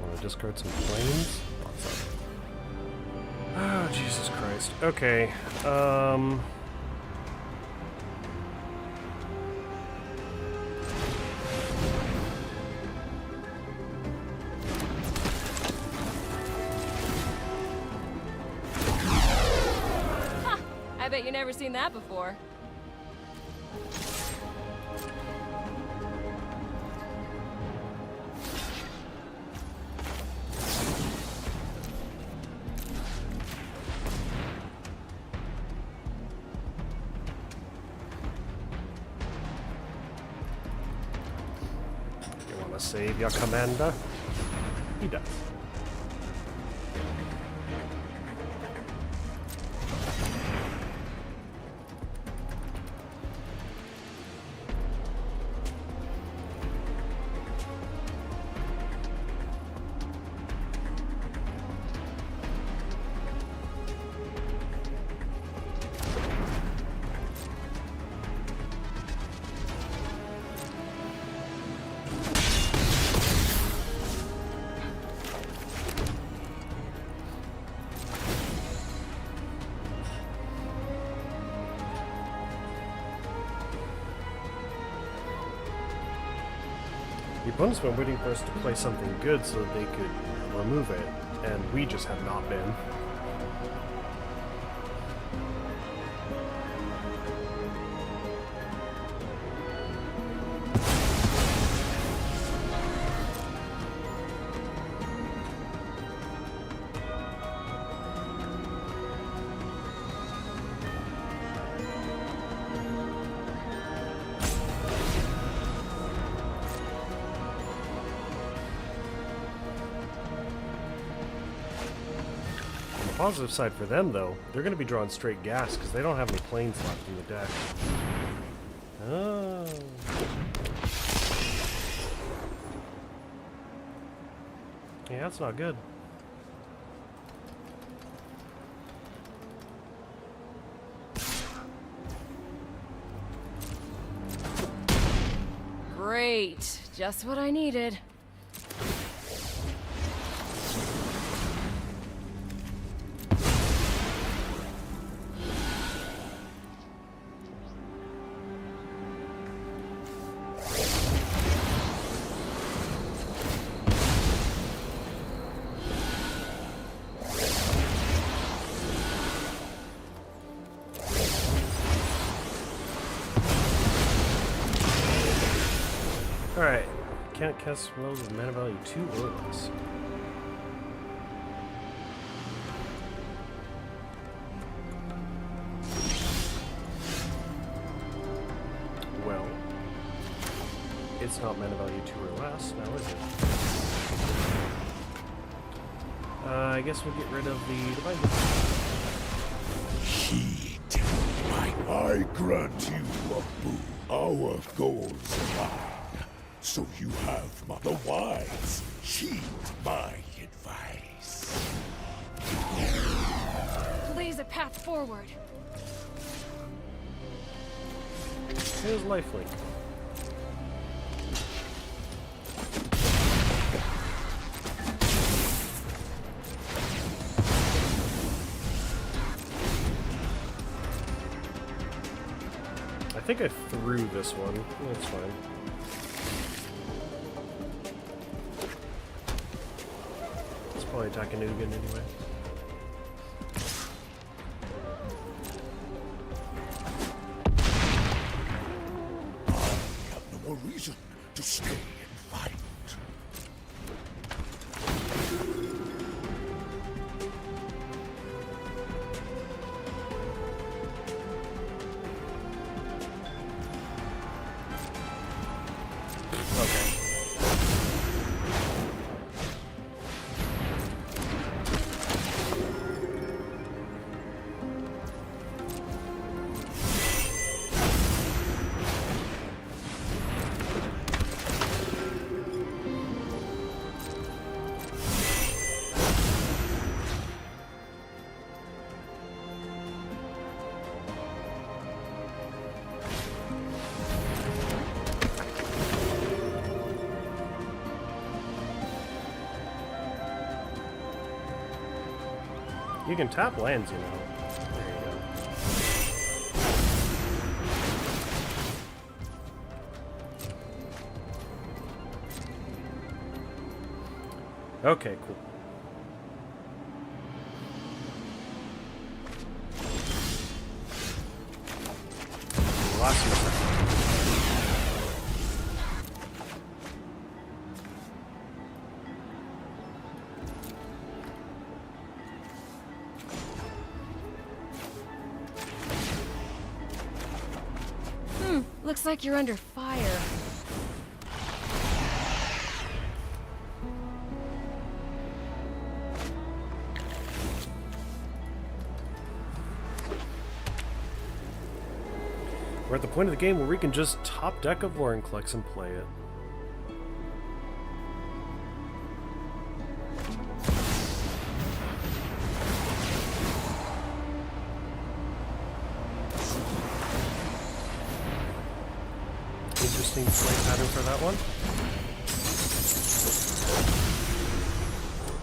A: Want to discard some planes? Oh, Jesus Christ. Okay.
F: I bet you never seen that before.
A: You want to save your commander? He does. The opponent's been waiting for us to play something good so that they could remove it, and we just have not been. Positive side for them, though, they're going to be drawing straight gas because they don't have any planes left in the deck. Oh. Yeah, that's not good.
F: Great. Just what I needed.
A: Alright, can't cast spells with mana value 2 or less. Well, it's not mana value 2 or less, now is it? I guess we'll get rid of the Divine.
C: Heed I grant you a boon. Our goals align. So you have the wise. Heed my advice.
F: Blaze a path forward.
A: Here's lifelink. I think I threw this one. That's fine. It's probably attacking it again anyway.
C: I have no more reason to stay and fight.
A: You can tap lands, you know. There you go. Okay, cool. Last one.
F: Looks like you're under fire.
A: We're at the point of the game where we can just top deck of Vorinclex and play it. Interesting play pattern for that one.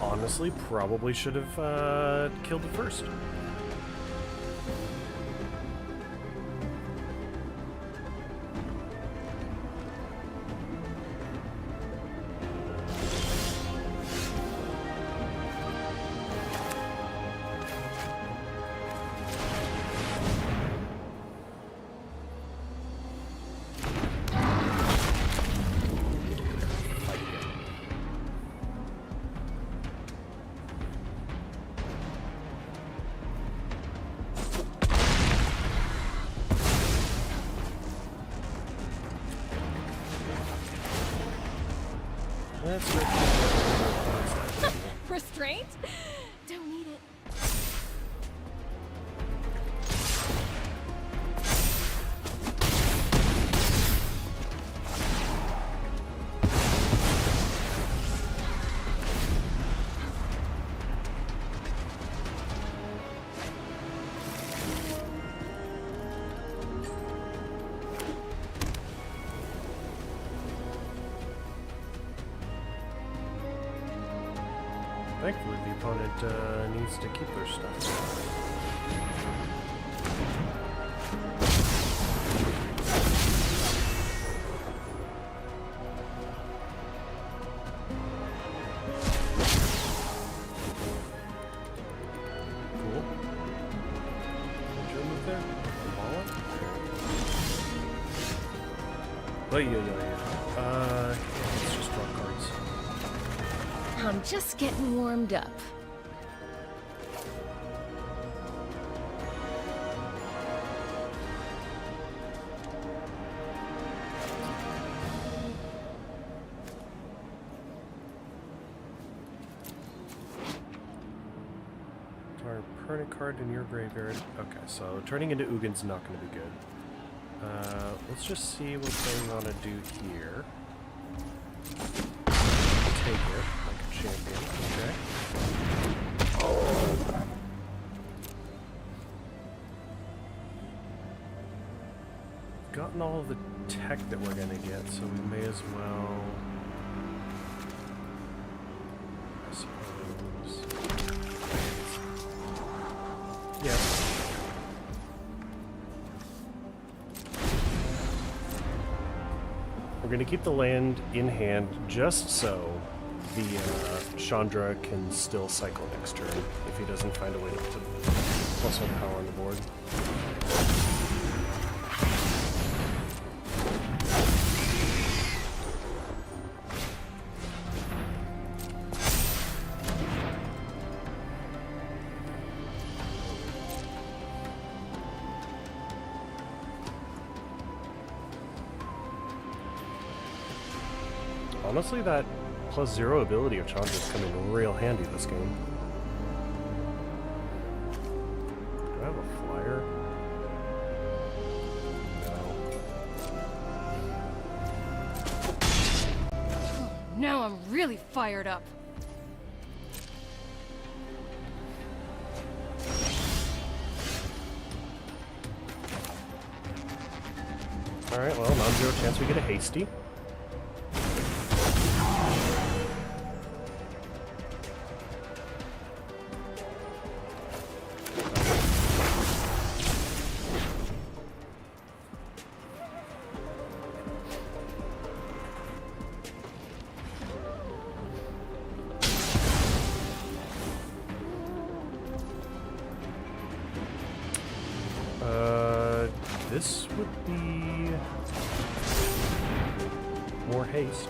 A: Honestly, probably should have killed it first. That's right.
F: Restraint? Don't need it.
A: Thankfully, the opponent needs to keep their stuff. Cool. Did you move there? Oh, yeah. Let's just draw cards.
F: I'm just getting warmed up.
A: Our permanent card in your graveyard. Okay, so turning into Ugin's not going to be good. Let's just see what they want to do here. Take it like a champion. Okay. Gotten all of the tech that we're going to get, so we may as well. I suppose. Yes. We're going to keep the land in hand just so the Chandra can still cycle next turn if he doesn't find a way to put +1 power on the board. Honestly, that +0 ability of Chandra's come in real handy this game. Do I have a flyer? No.
F: Now I'm really fired up.
A: Alright, well, non-zero chance we get a hasty. more haste.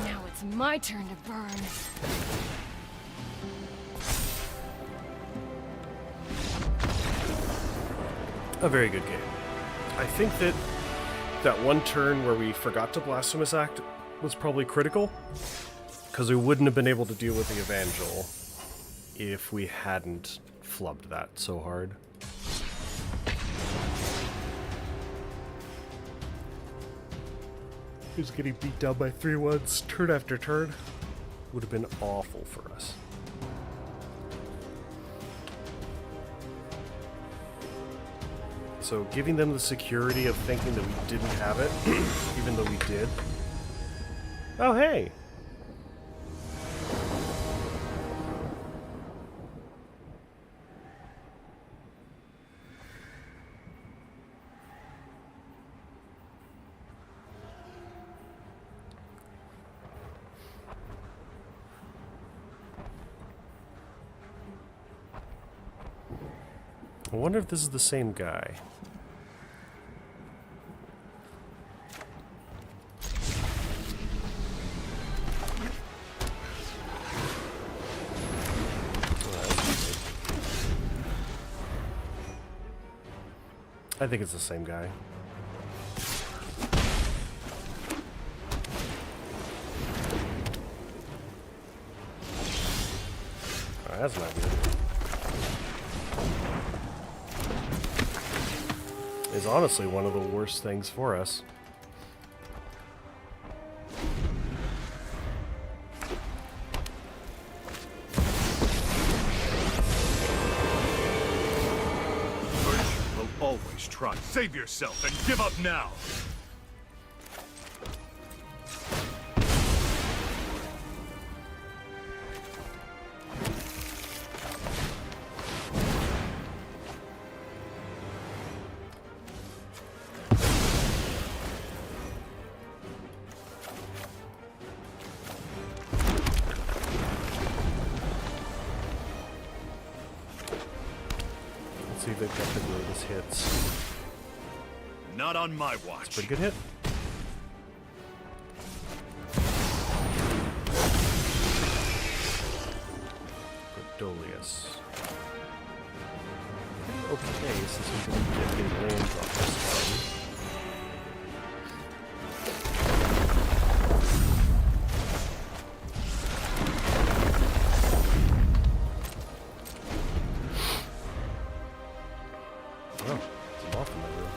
F: Now it's my turn to burn.
A: A very good game. I think that that one turn where we forgot to Blasphemous Act was probably critical, because we wouldn't have been able to deal with the Evangel if we hadn't flubbed that so hard. Who's getting beat down by 3-1s turn after turn? Would have been awful for us. So giving them the security of thinking that we didn't have it, even though we did. Oh, hey! I wonder if this is the same guy. I think it's the same guy. Oh, that's not good. Is honestly one of the worst things for us.
E: Always try. Save yourself and give up now.
A: Let's see if they've got the greatest hits.
E: Not on my watch.
A: Pretty good hit. Cordolius. Okay, since we didn't get any land drop this time. Oh, it's off in that room.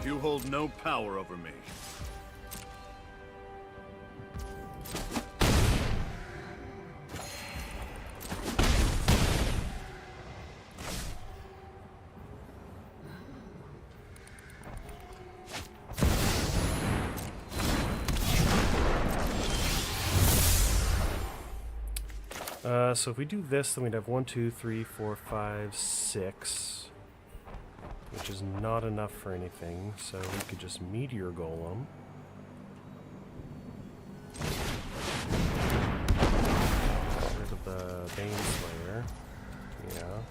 E: You hold no power over me.
A: So if we do this, then we'd have 1, 2, 3, 4, 5, 6, which is not enough for anything. So we could just Meteor Golem. Get rid of the Baneslayer. Yeah.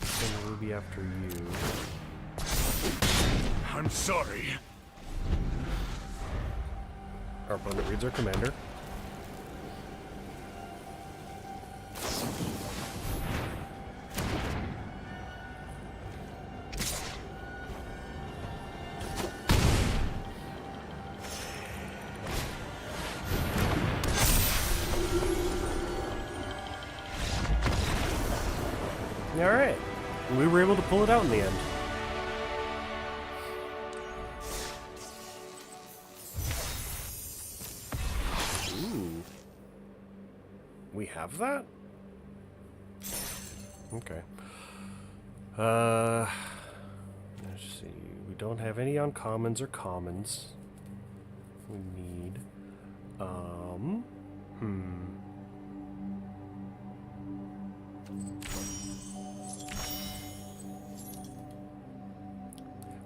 A: Send Ruby after you.
E: I'm sorry.
A: Our opponent reads our commander. Alright. We were able to pull it out in the end. We have that? Okay. Let's see. We don't have any uncommons or commons. We need.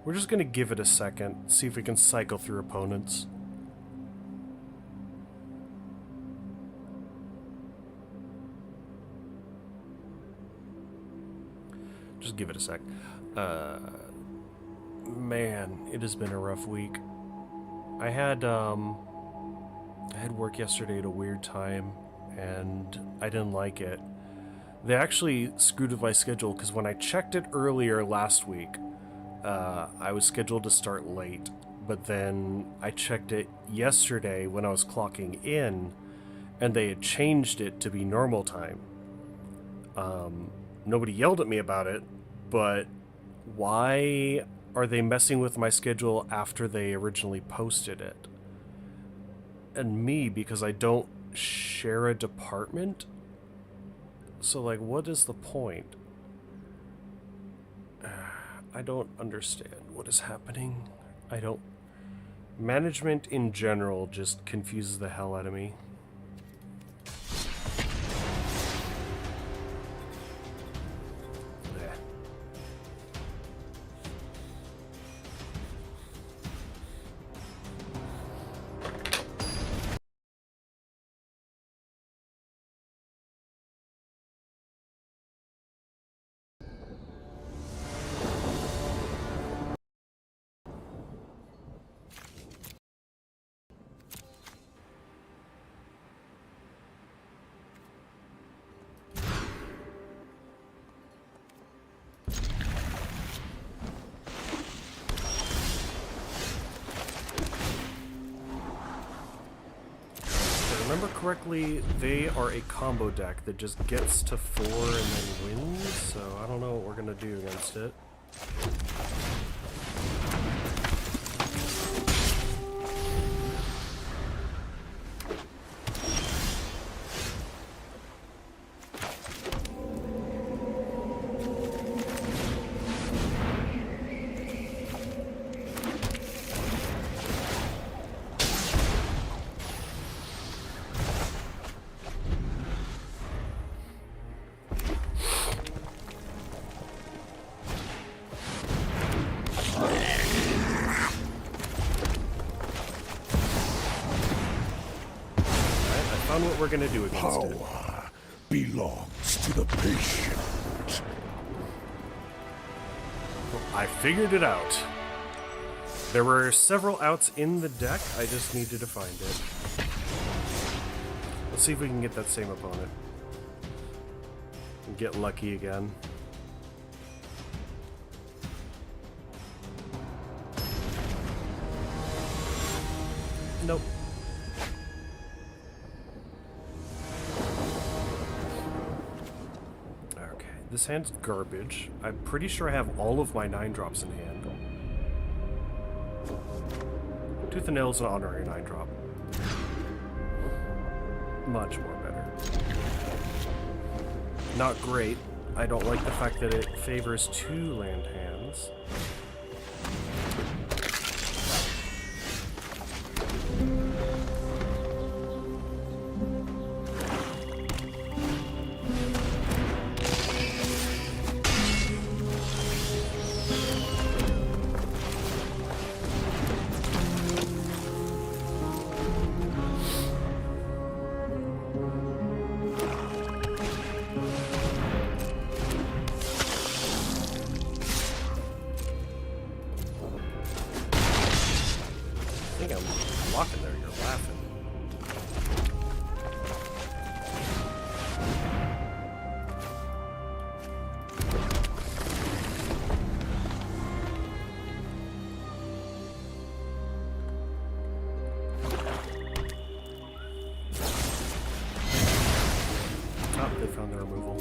A: We're just gonna give it a second, see if we can cycle through opponents. Just give it a sec. Man, it has been a rough week. I had work yesterday at a weird time, and I didn't like it. They actually screwed with my schedule, because when I checked it earlier last week, I was scheduled to start late. But then I checked it yesterday when I was clocking in, and they had changed it to be normal time. Nobody yelled at me about it, but why are they messing with my schedule after they originally posted it? And me, because I don't share a department? So, like, what is the point? I don't understand what is happening. I don't... Management in general just confuses the hell out of me. Remember correctly, they are a combo deck that just gets to 4 and then wins, so I don't know what we're gonna do against it. What we're gonna do against it.
C: Power belongs to the patient.
A: I figured it out. There were several outs in the deck, I just needed to find it. Let's see if we can get that same opponent. And get lucky again. Nope. This hand's garbage. I'm pretty sure I have all of my 9-drops in hand. Tooth and Nail is an honorary 9-drop. Much more better. Not great. I don't like the fact that it favors 2 land hands. I think I'm walking there, you're laughing. Oh, they found the removal.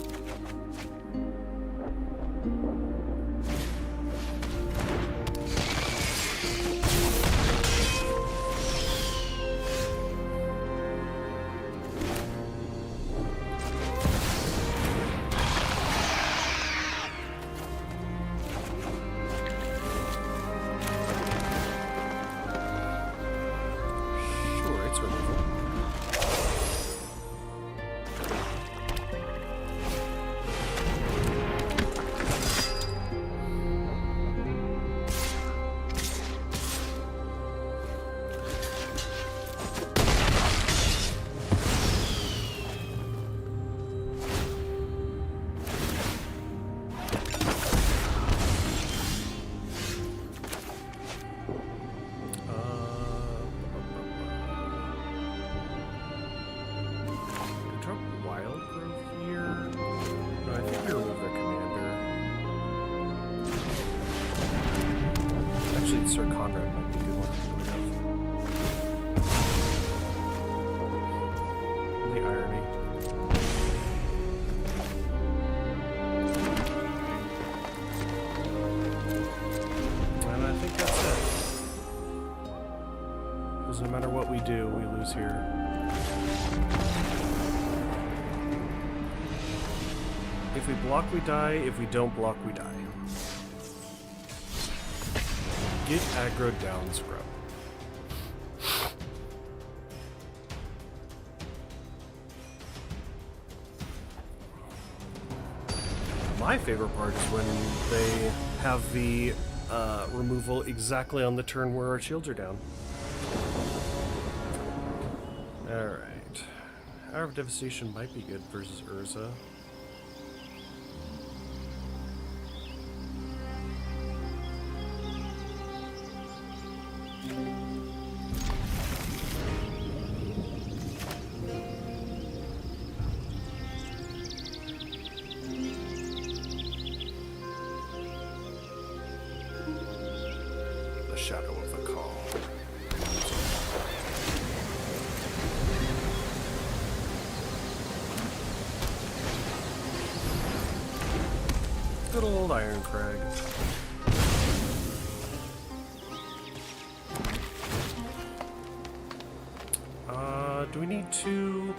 A: Because no matter what we do, we lose here. If we block, we die. If we don't block, we die. Get aggroed down, scrub. My favorite part is when they have the removal exactly on the turn where our shields are down. Alright. Hour of Devastation might be good versus Urza. The Shadow of the Call. Good old Iron Crag. Do we need to?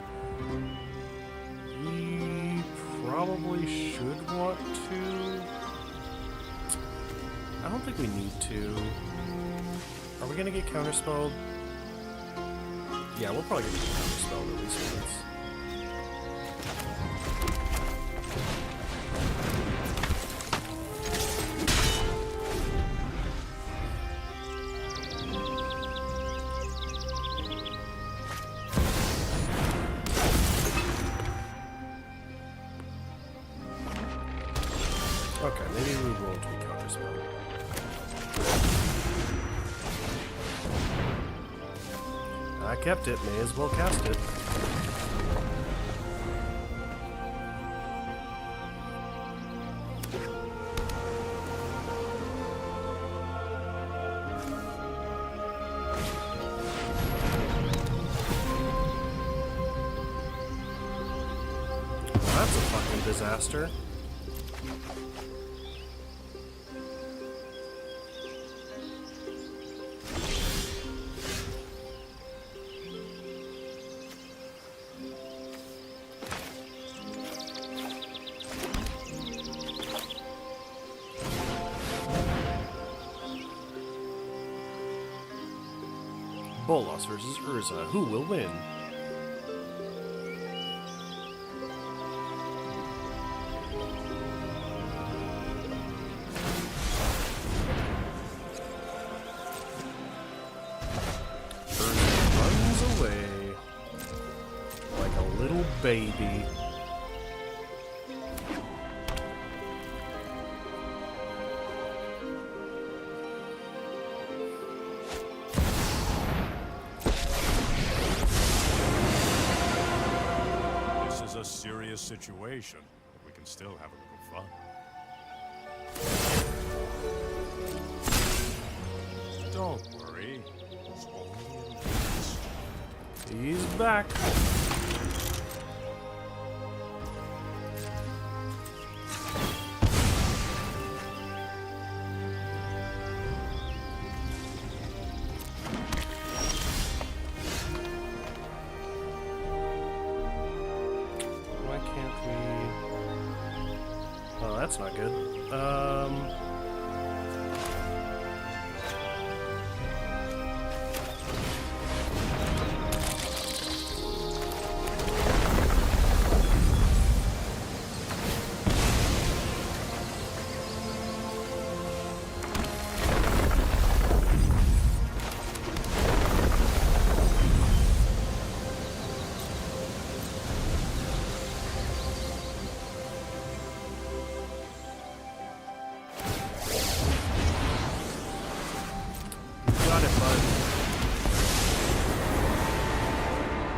A: We probably should want to. I don't think we need to. Are we gonna get counterspelled? Yeah, we're probably gonna get counterspelled at least once. Okay, maybe we won't be counterspelled. I kept it, may as well cast it. Well, that's a fucking disaster. Bolas versus Urza. Who will win? Urza runs away like a little baby.
E: Serious situation, but we can still have a little fun. Don't worry. It's only a minute.
A: He's back. Oh, that's not good.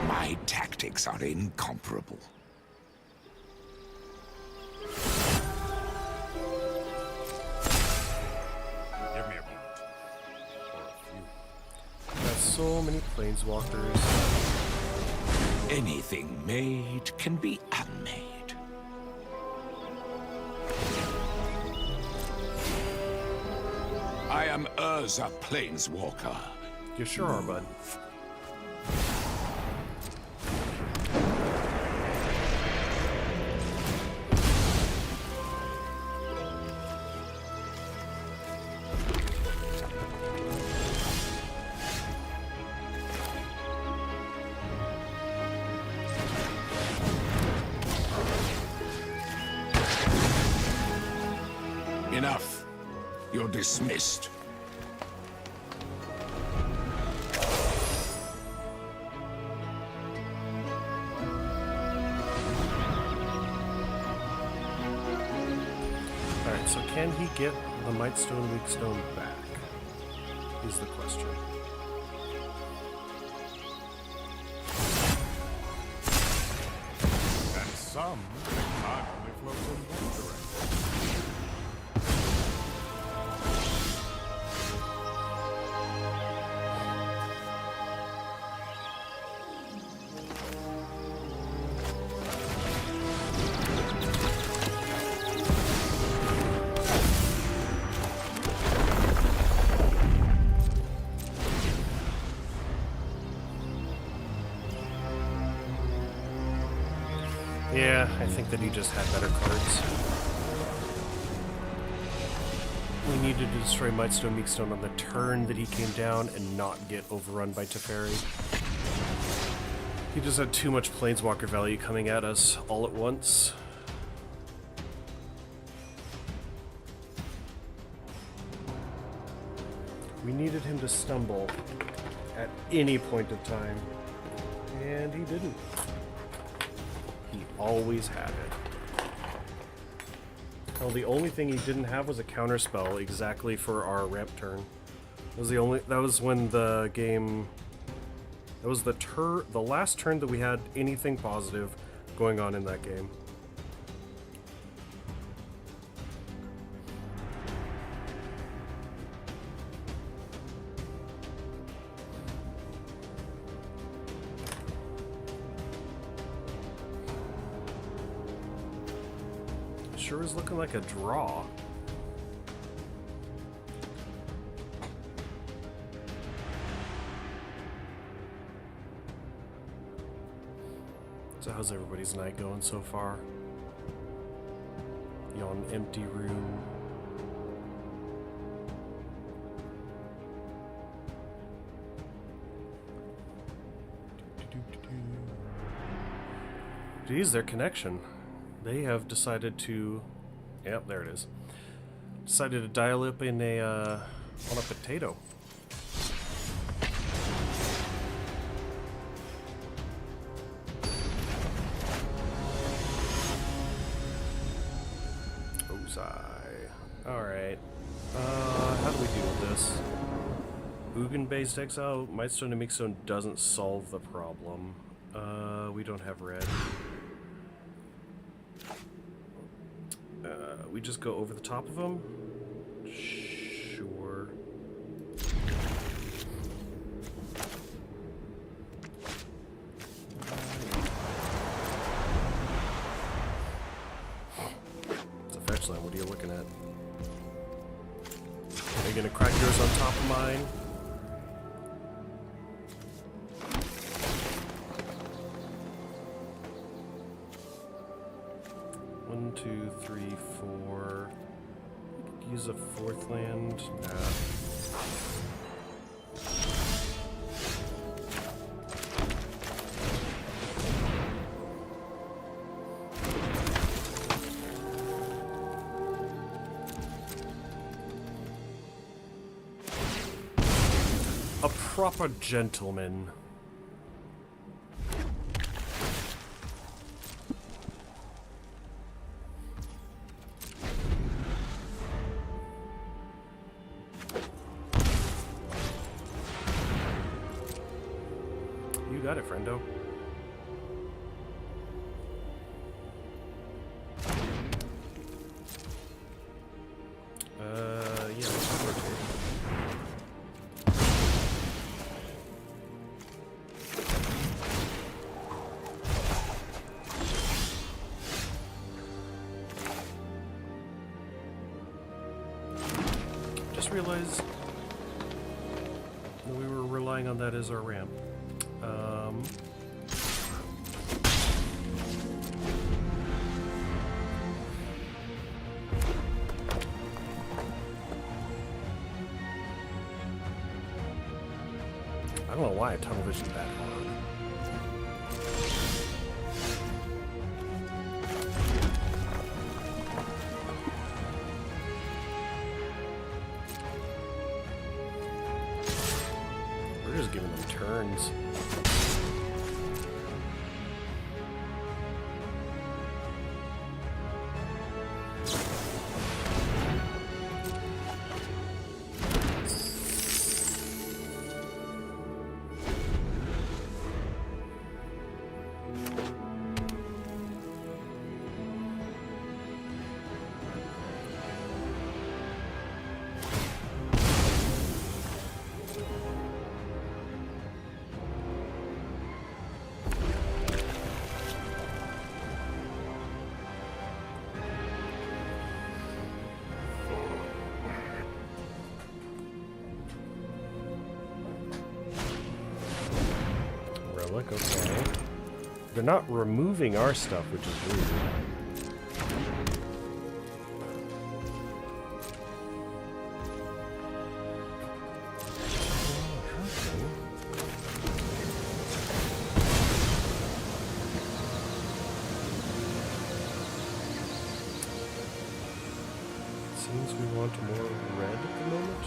C: My tactics are incomparable.
E: Give me a moment. Or a few.
A: Got so many planeswalkers.
C: Anything made can be unmade. I am Urza Planeswalker.
A: You sure are, bud.
C: Enough. You're dismissed.
A: Alright, so can he get the Mightstone Weakstone back? Is the question.
E: And some can't only float in one direction.
A: Yeah, I think that he just had better cards. We needed to destroy Mightstone Meekstone on the turn that he came down and not get overrun by Teferi. He just had too much Planeswalker value coming at us all at once. We needed him to stumble at any point of time, and he didn't. He always had it. Well, the only thing he didn't have was a counterspell exactly for our ramp turn. That was when the game. That was the last turn that we had anything positive going on in that game. Sure is looking like a draw. So how's everybody's night going so far? You on an empty room? Geez, their connection. They have decided to, yep, there it is. Decided to dial up in a on a potato. All right. How do we deal with this? Ugin-based exile, Mightstone and Meekstone doesn't solve the problem. We don't have red. We just go over the top of them? Sure. It's a fetch line. What are you looking at? Are you gonna crack yours on top of mine? One, two, three, four. Use a fourth land. Nah. A proper gentleman. You got it, friendo. Yeah, let's rotate. Just realized that we were relying on that as our ramp. I don't know why tunnel vision's that hard. turns. Relic, okay. They're not removing our stuff, which is weird. Seems we want more red at the moment.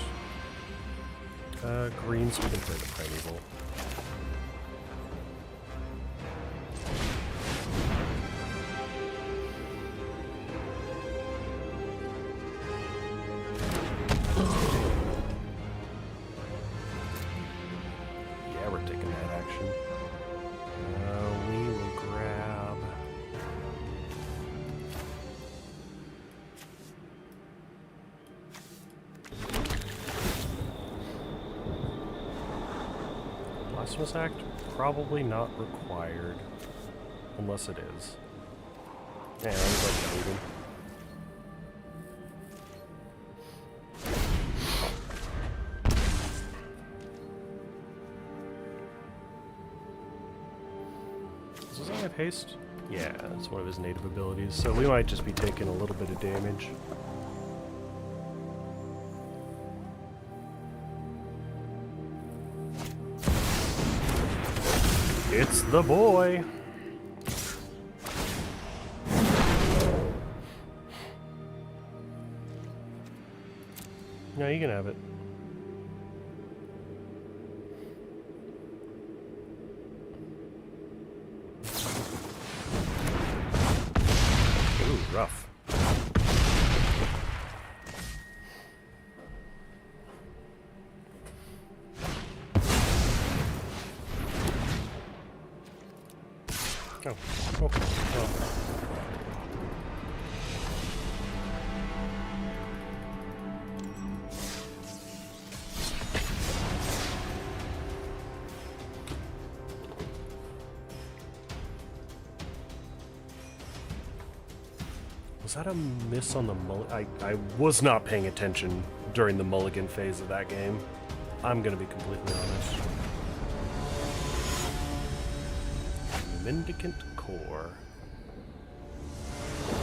A: Green, so we can play the Primeval. Yeah, we're taking that action. We will grab... Blasphemous Act? Probably not required. Unless it is. Yeah, I would like to leave him. Does he have haste? Yeah, it's one of his native abilities, so we might just be taking a little bit of damage. It's the boy! No, you can have it. Ooh, rough. Oh, okay. Well. Was that a miss on the mulligan? I was not paying attention during the mulligan phase of that game. I'm gonna be completely honest. Mendicant Core.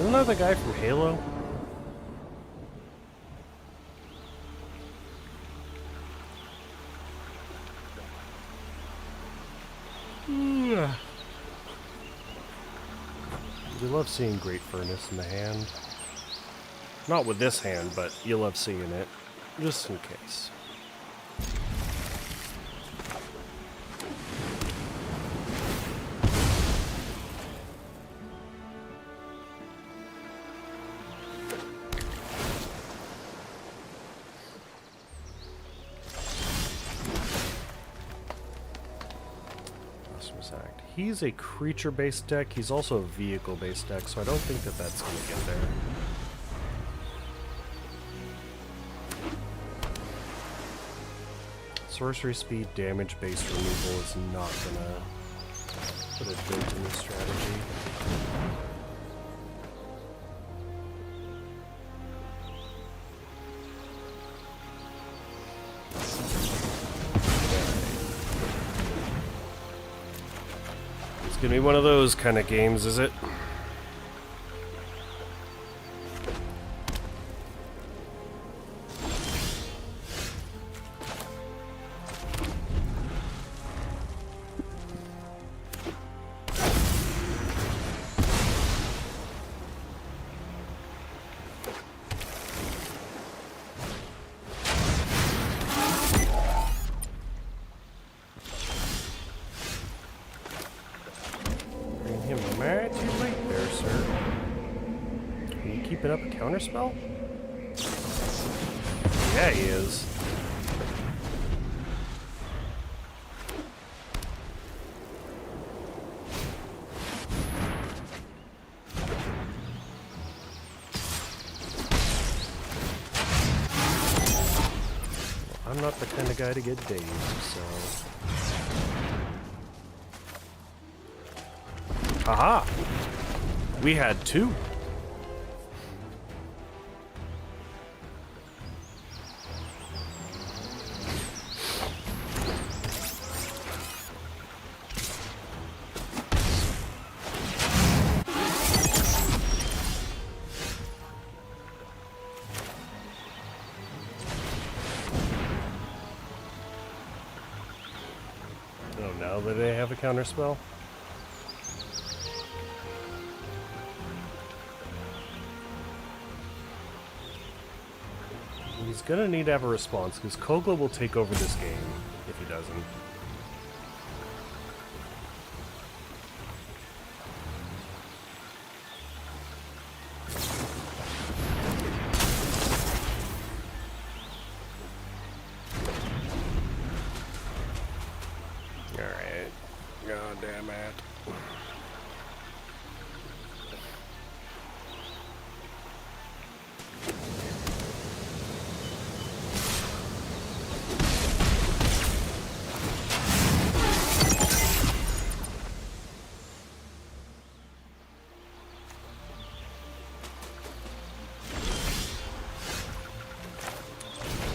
A: Isn't that the guy from Halo? You love seeing Great Furnace in the hand. Not with this hand, but you love seeing it. Just in case. He's a creature-based deck. He's also a vehicle-based deck, so I don't think that that's going to get there. Sorcery speed, damage-based removal is not going to put a dent in the strategy. It's gonna be one of those kind of games, is it? keeping up a counterspell? Yeah, he is. I'm not the kind of guy to get dazed, so... Haha! We had two. Oh, now that they have a counterspell? He's gonna need to have a response, because Kogla will take over this game if he doesn't. Alright. God damn it.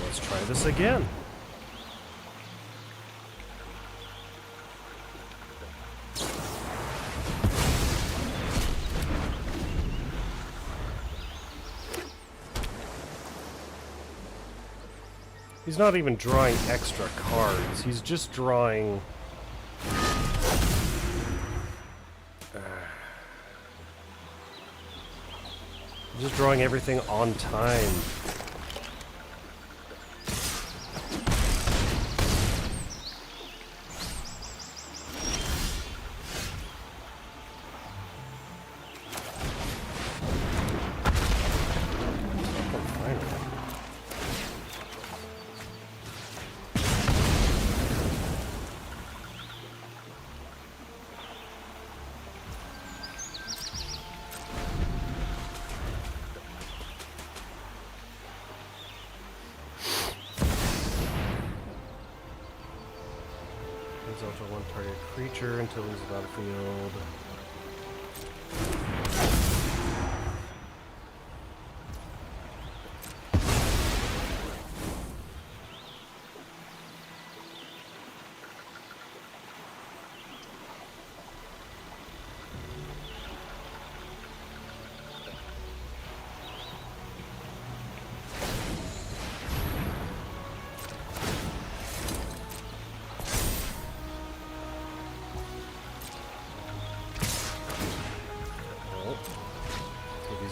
A: Let's try this again. He's not even drawing extra cards. He's just drawing... just drawing everything on time. Exalt one target creature until he's battlefield.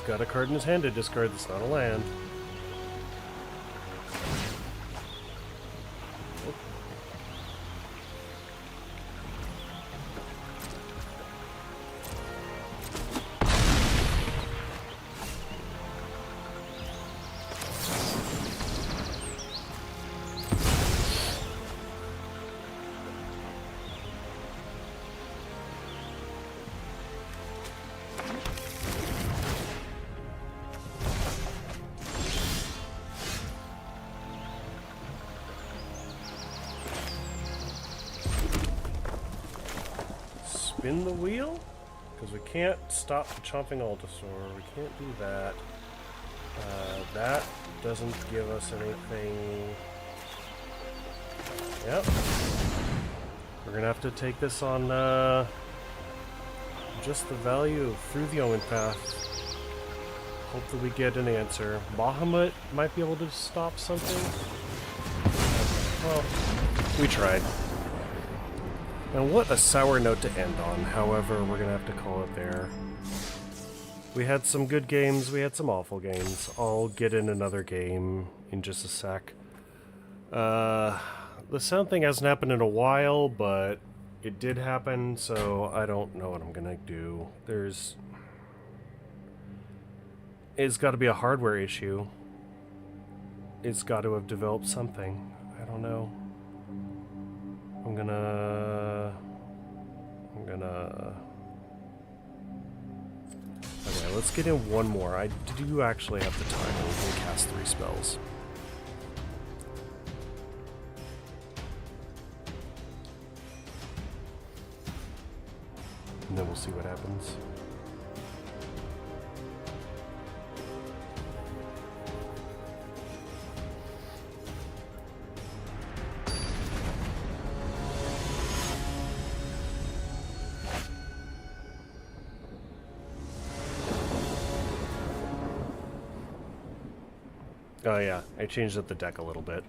A: Got a card in his hand to discard that's not a land. Spin the wheel? Because we can't stop the Chomping Altasaur. We can't do that. That doesn't give us anything. Yep. We're going to have to take this on just the value of Through the Omen Path. Hope that we get an answer. Bahamut might be able to stop something. Well, we tried. And what a sour note to end on. However, we're going to have to call it there. We had some good games, we had some awful games. I'll get in another game in just a sec. The sound thing hasn't happened in a while, but it did happen, so I don't know what I'm going to do. It's got to be a hardware issue. It's got to have developed something. I don't know. I'm gonna... Okay, let's get in one more. I do actually have the time. We can cast 3 spells. And then we'll see what happens. Oh yeah, I changed up the deck a little bit.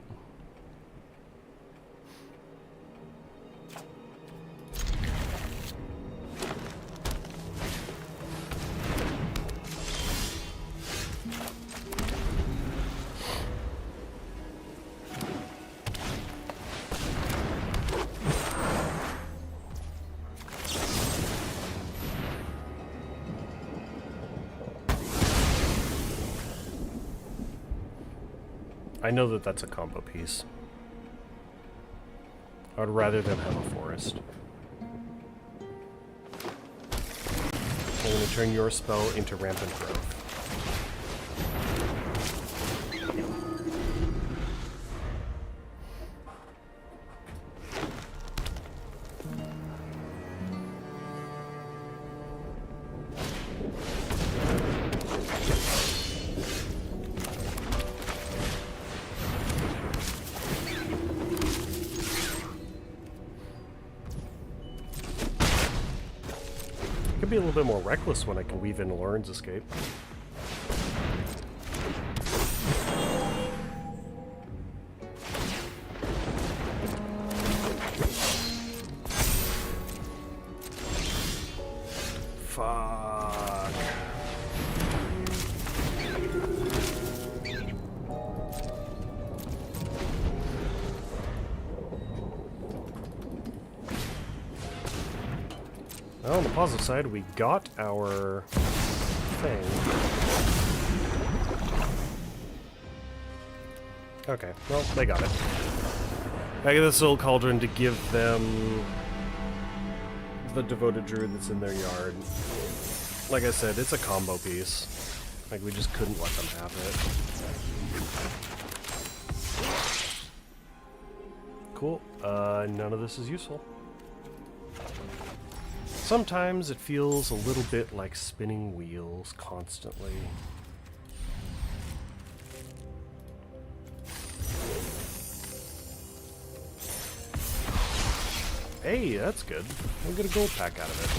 A: I know that that's a combo piece. I would rather them have a forest. I'm going to turn your spell into rampant growth. Be a little bit more reckless when I can weave in Lauren's escape. Fuck. Well, on the positive side, we got our thing. Okay, well, they got it. I get this little cauldron to give them the devoted druid that's in their yard. Like I said, it's a combo piece. Like, we just couldn't let them have it. Cool. None of this is useful. Sometimes it feels a little bit like spinning wheels constantly. Hey, that's good. We'll get a gold pack out of it.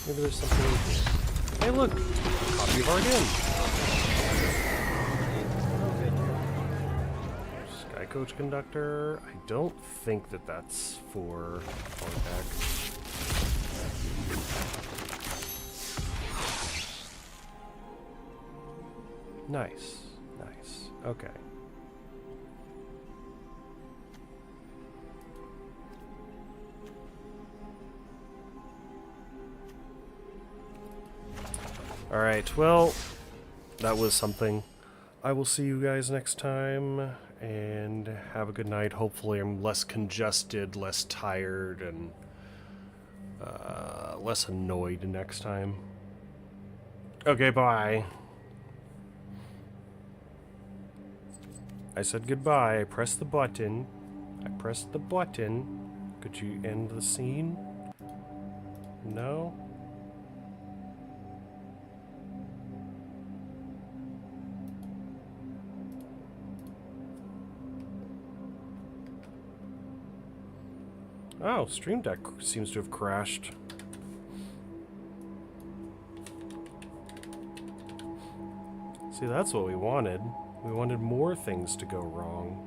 A: Maybe there's something in here. Hey, look! Copy of Arden. Sky Coach Conductor. I don't think that that's for gold pack. Nice, nice. Okay. Alright, well, that was something. I will see you guys next time, and have a good night. Hopefully I'm less congested, less tired, and less annoyed next time. Okay, bye. I said goodbye. I pressed the button. I pressed the button. Could you end the scene? No? Oh, Stream Deck seems to have crashed. See, that's what we wanted. We wanted more things to go wrong.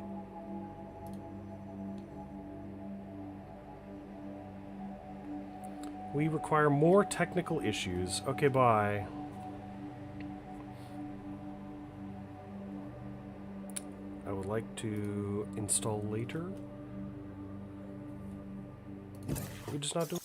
A: We require more technical issues. Okay, bye. I would like to install later. We just not do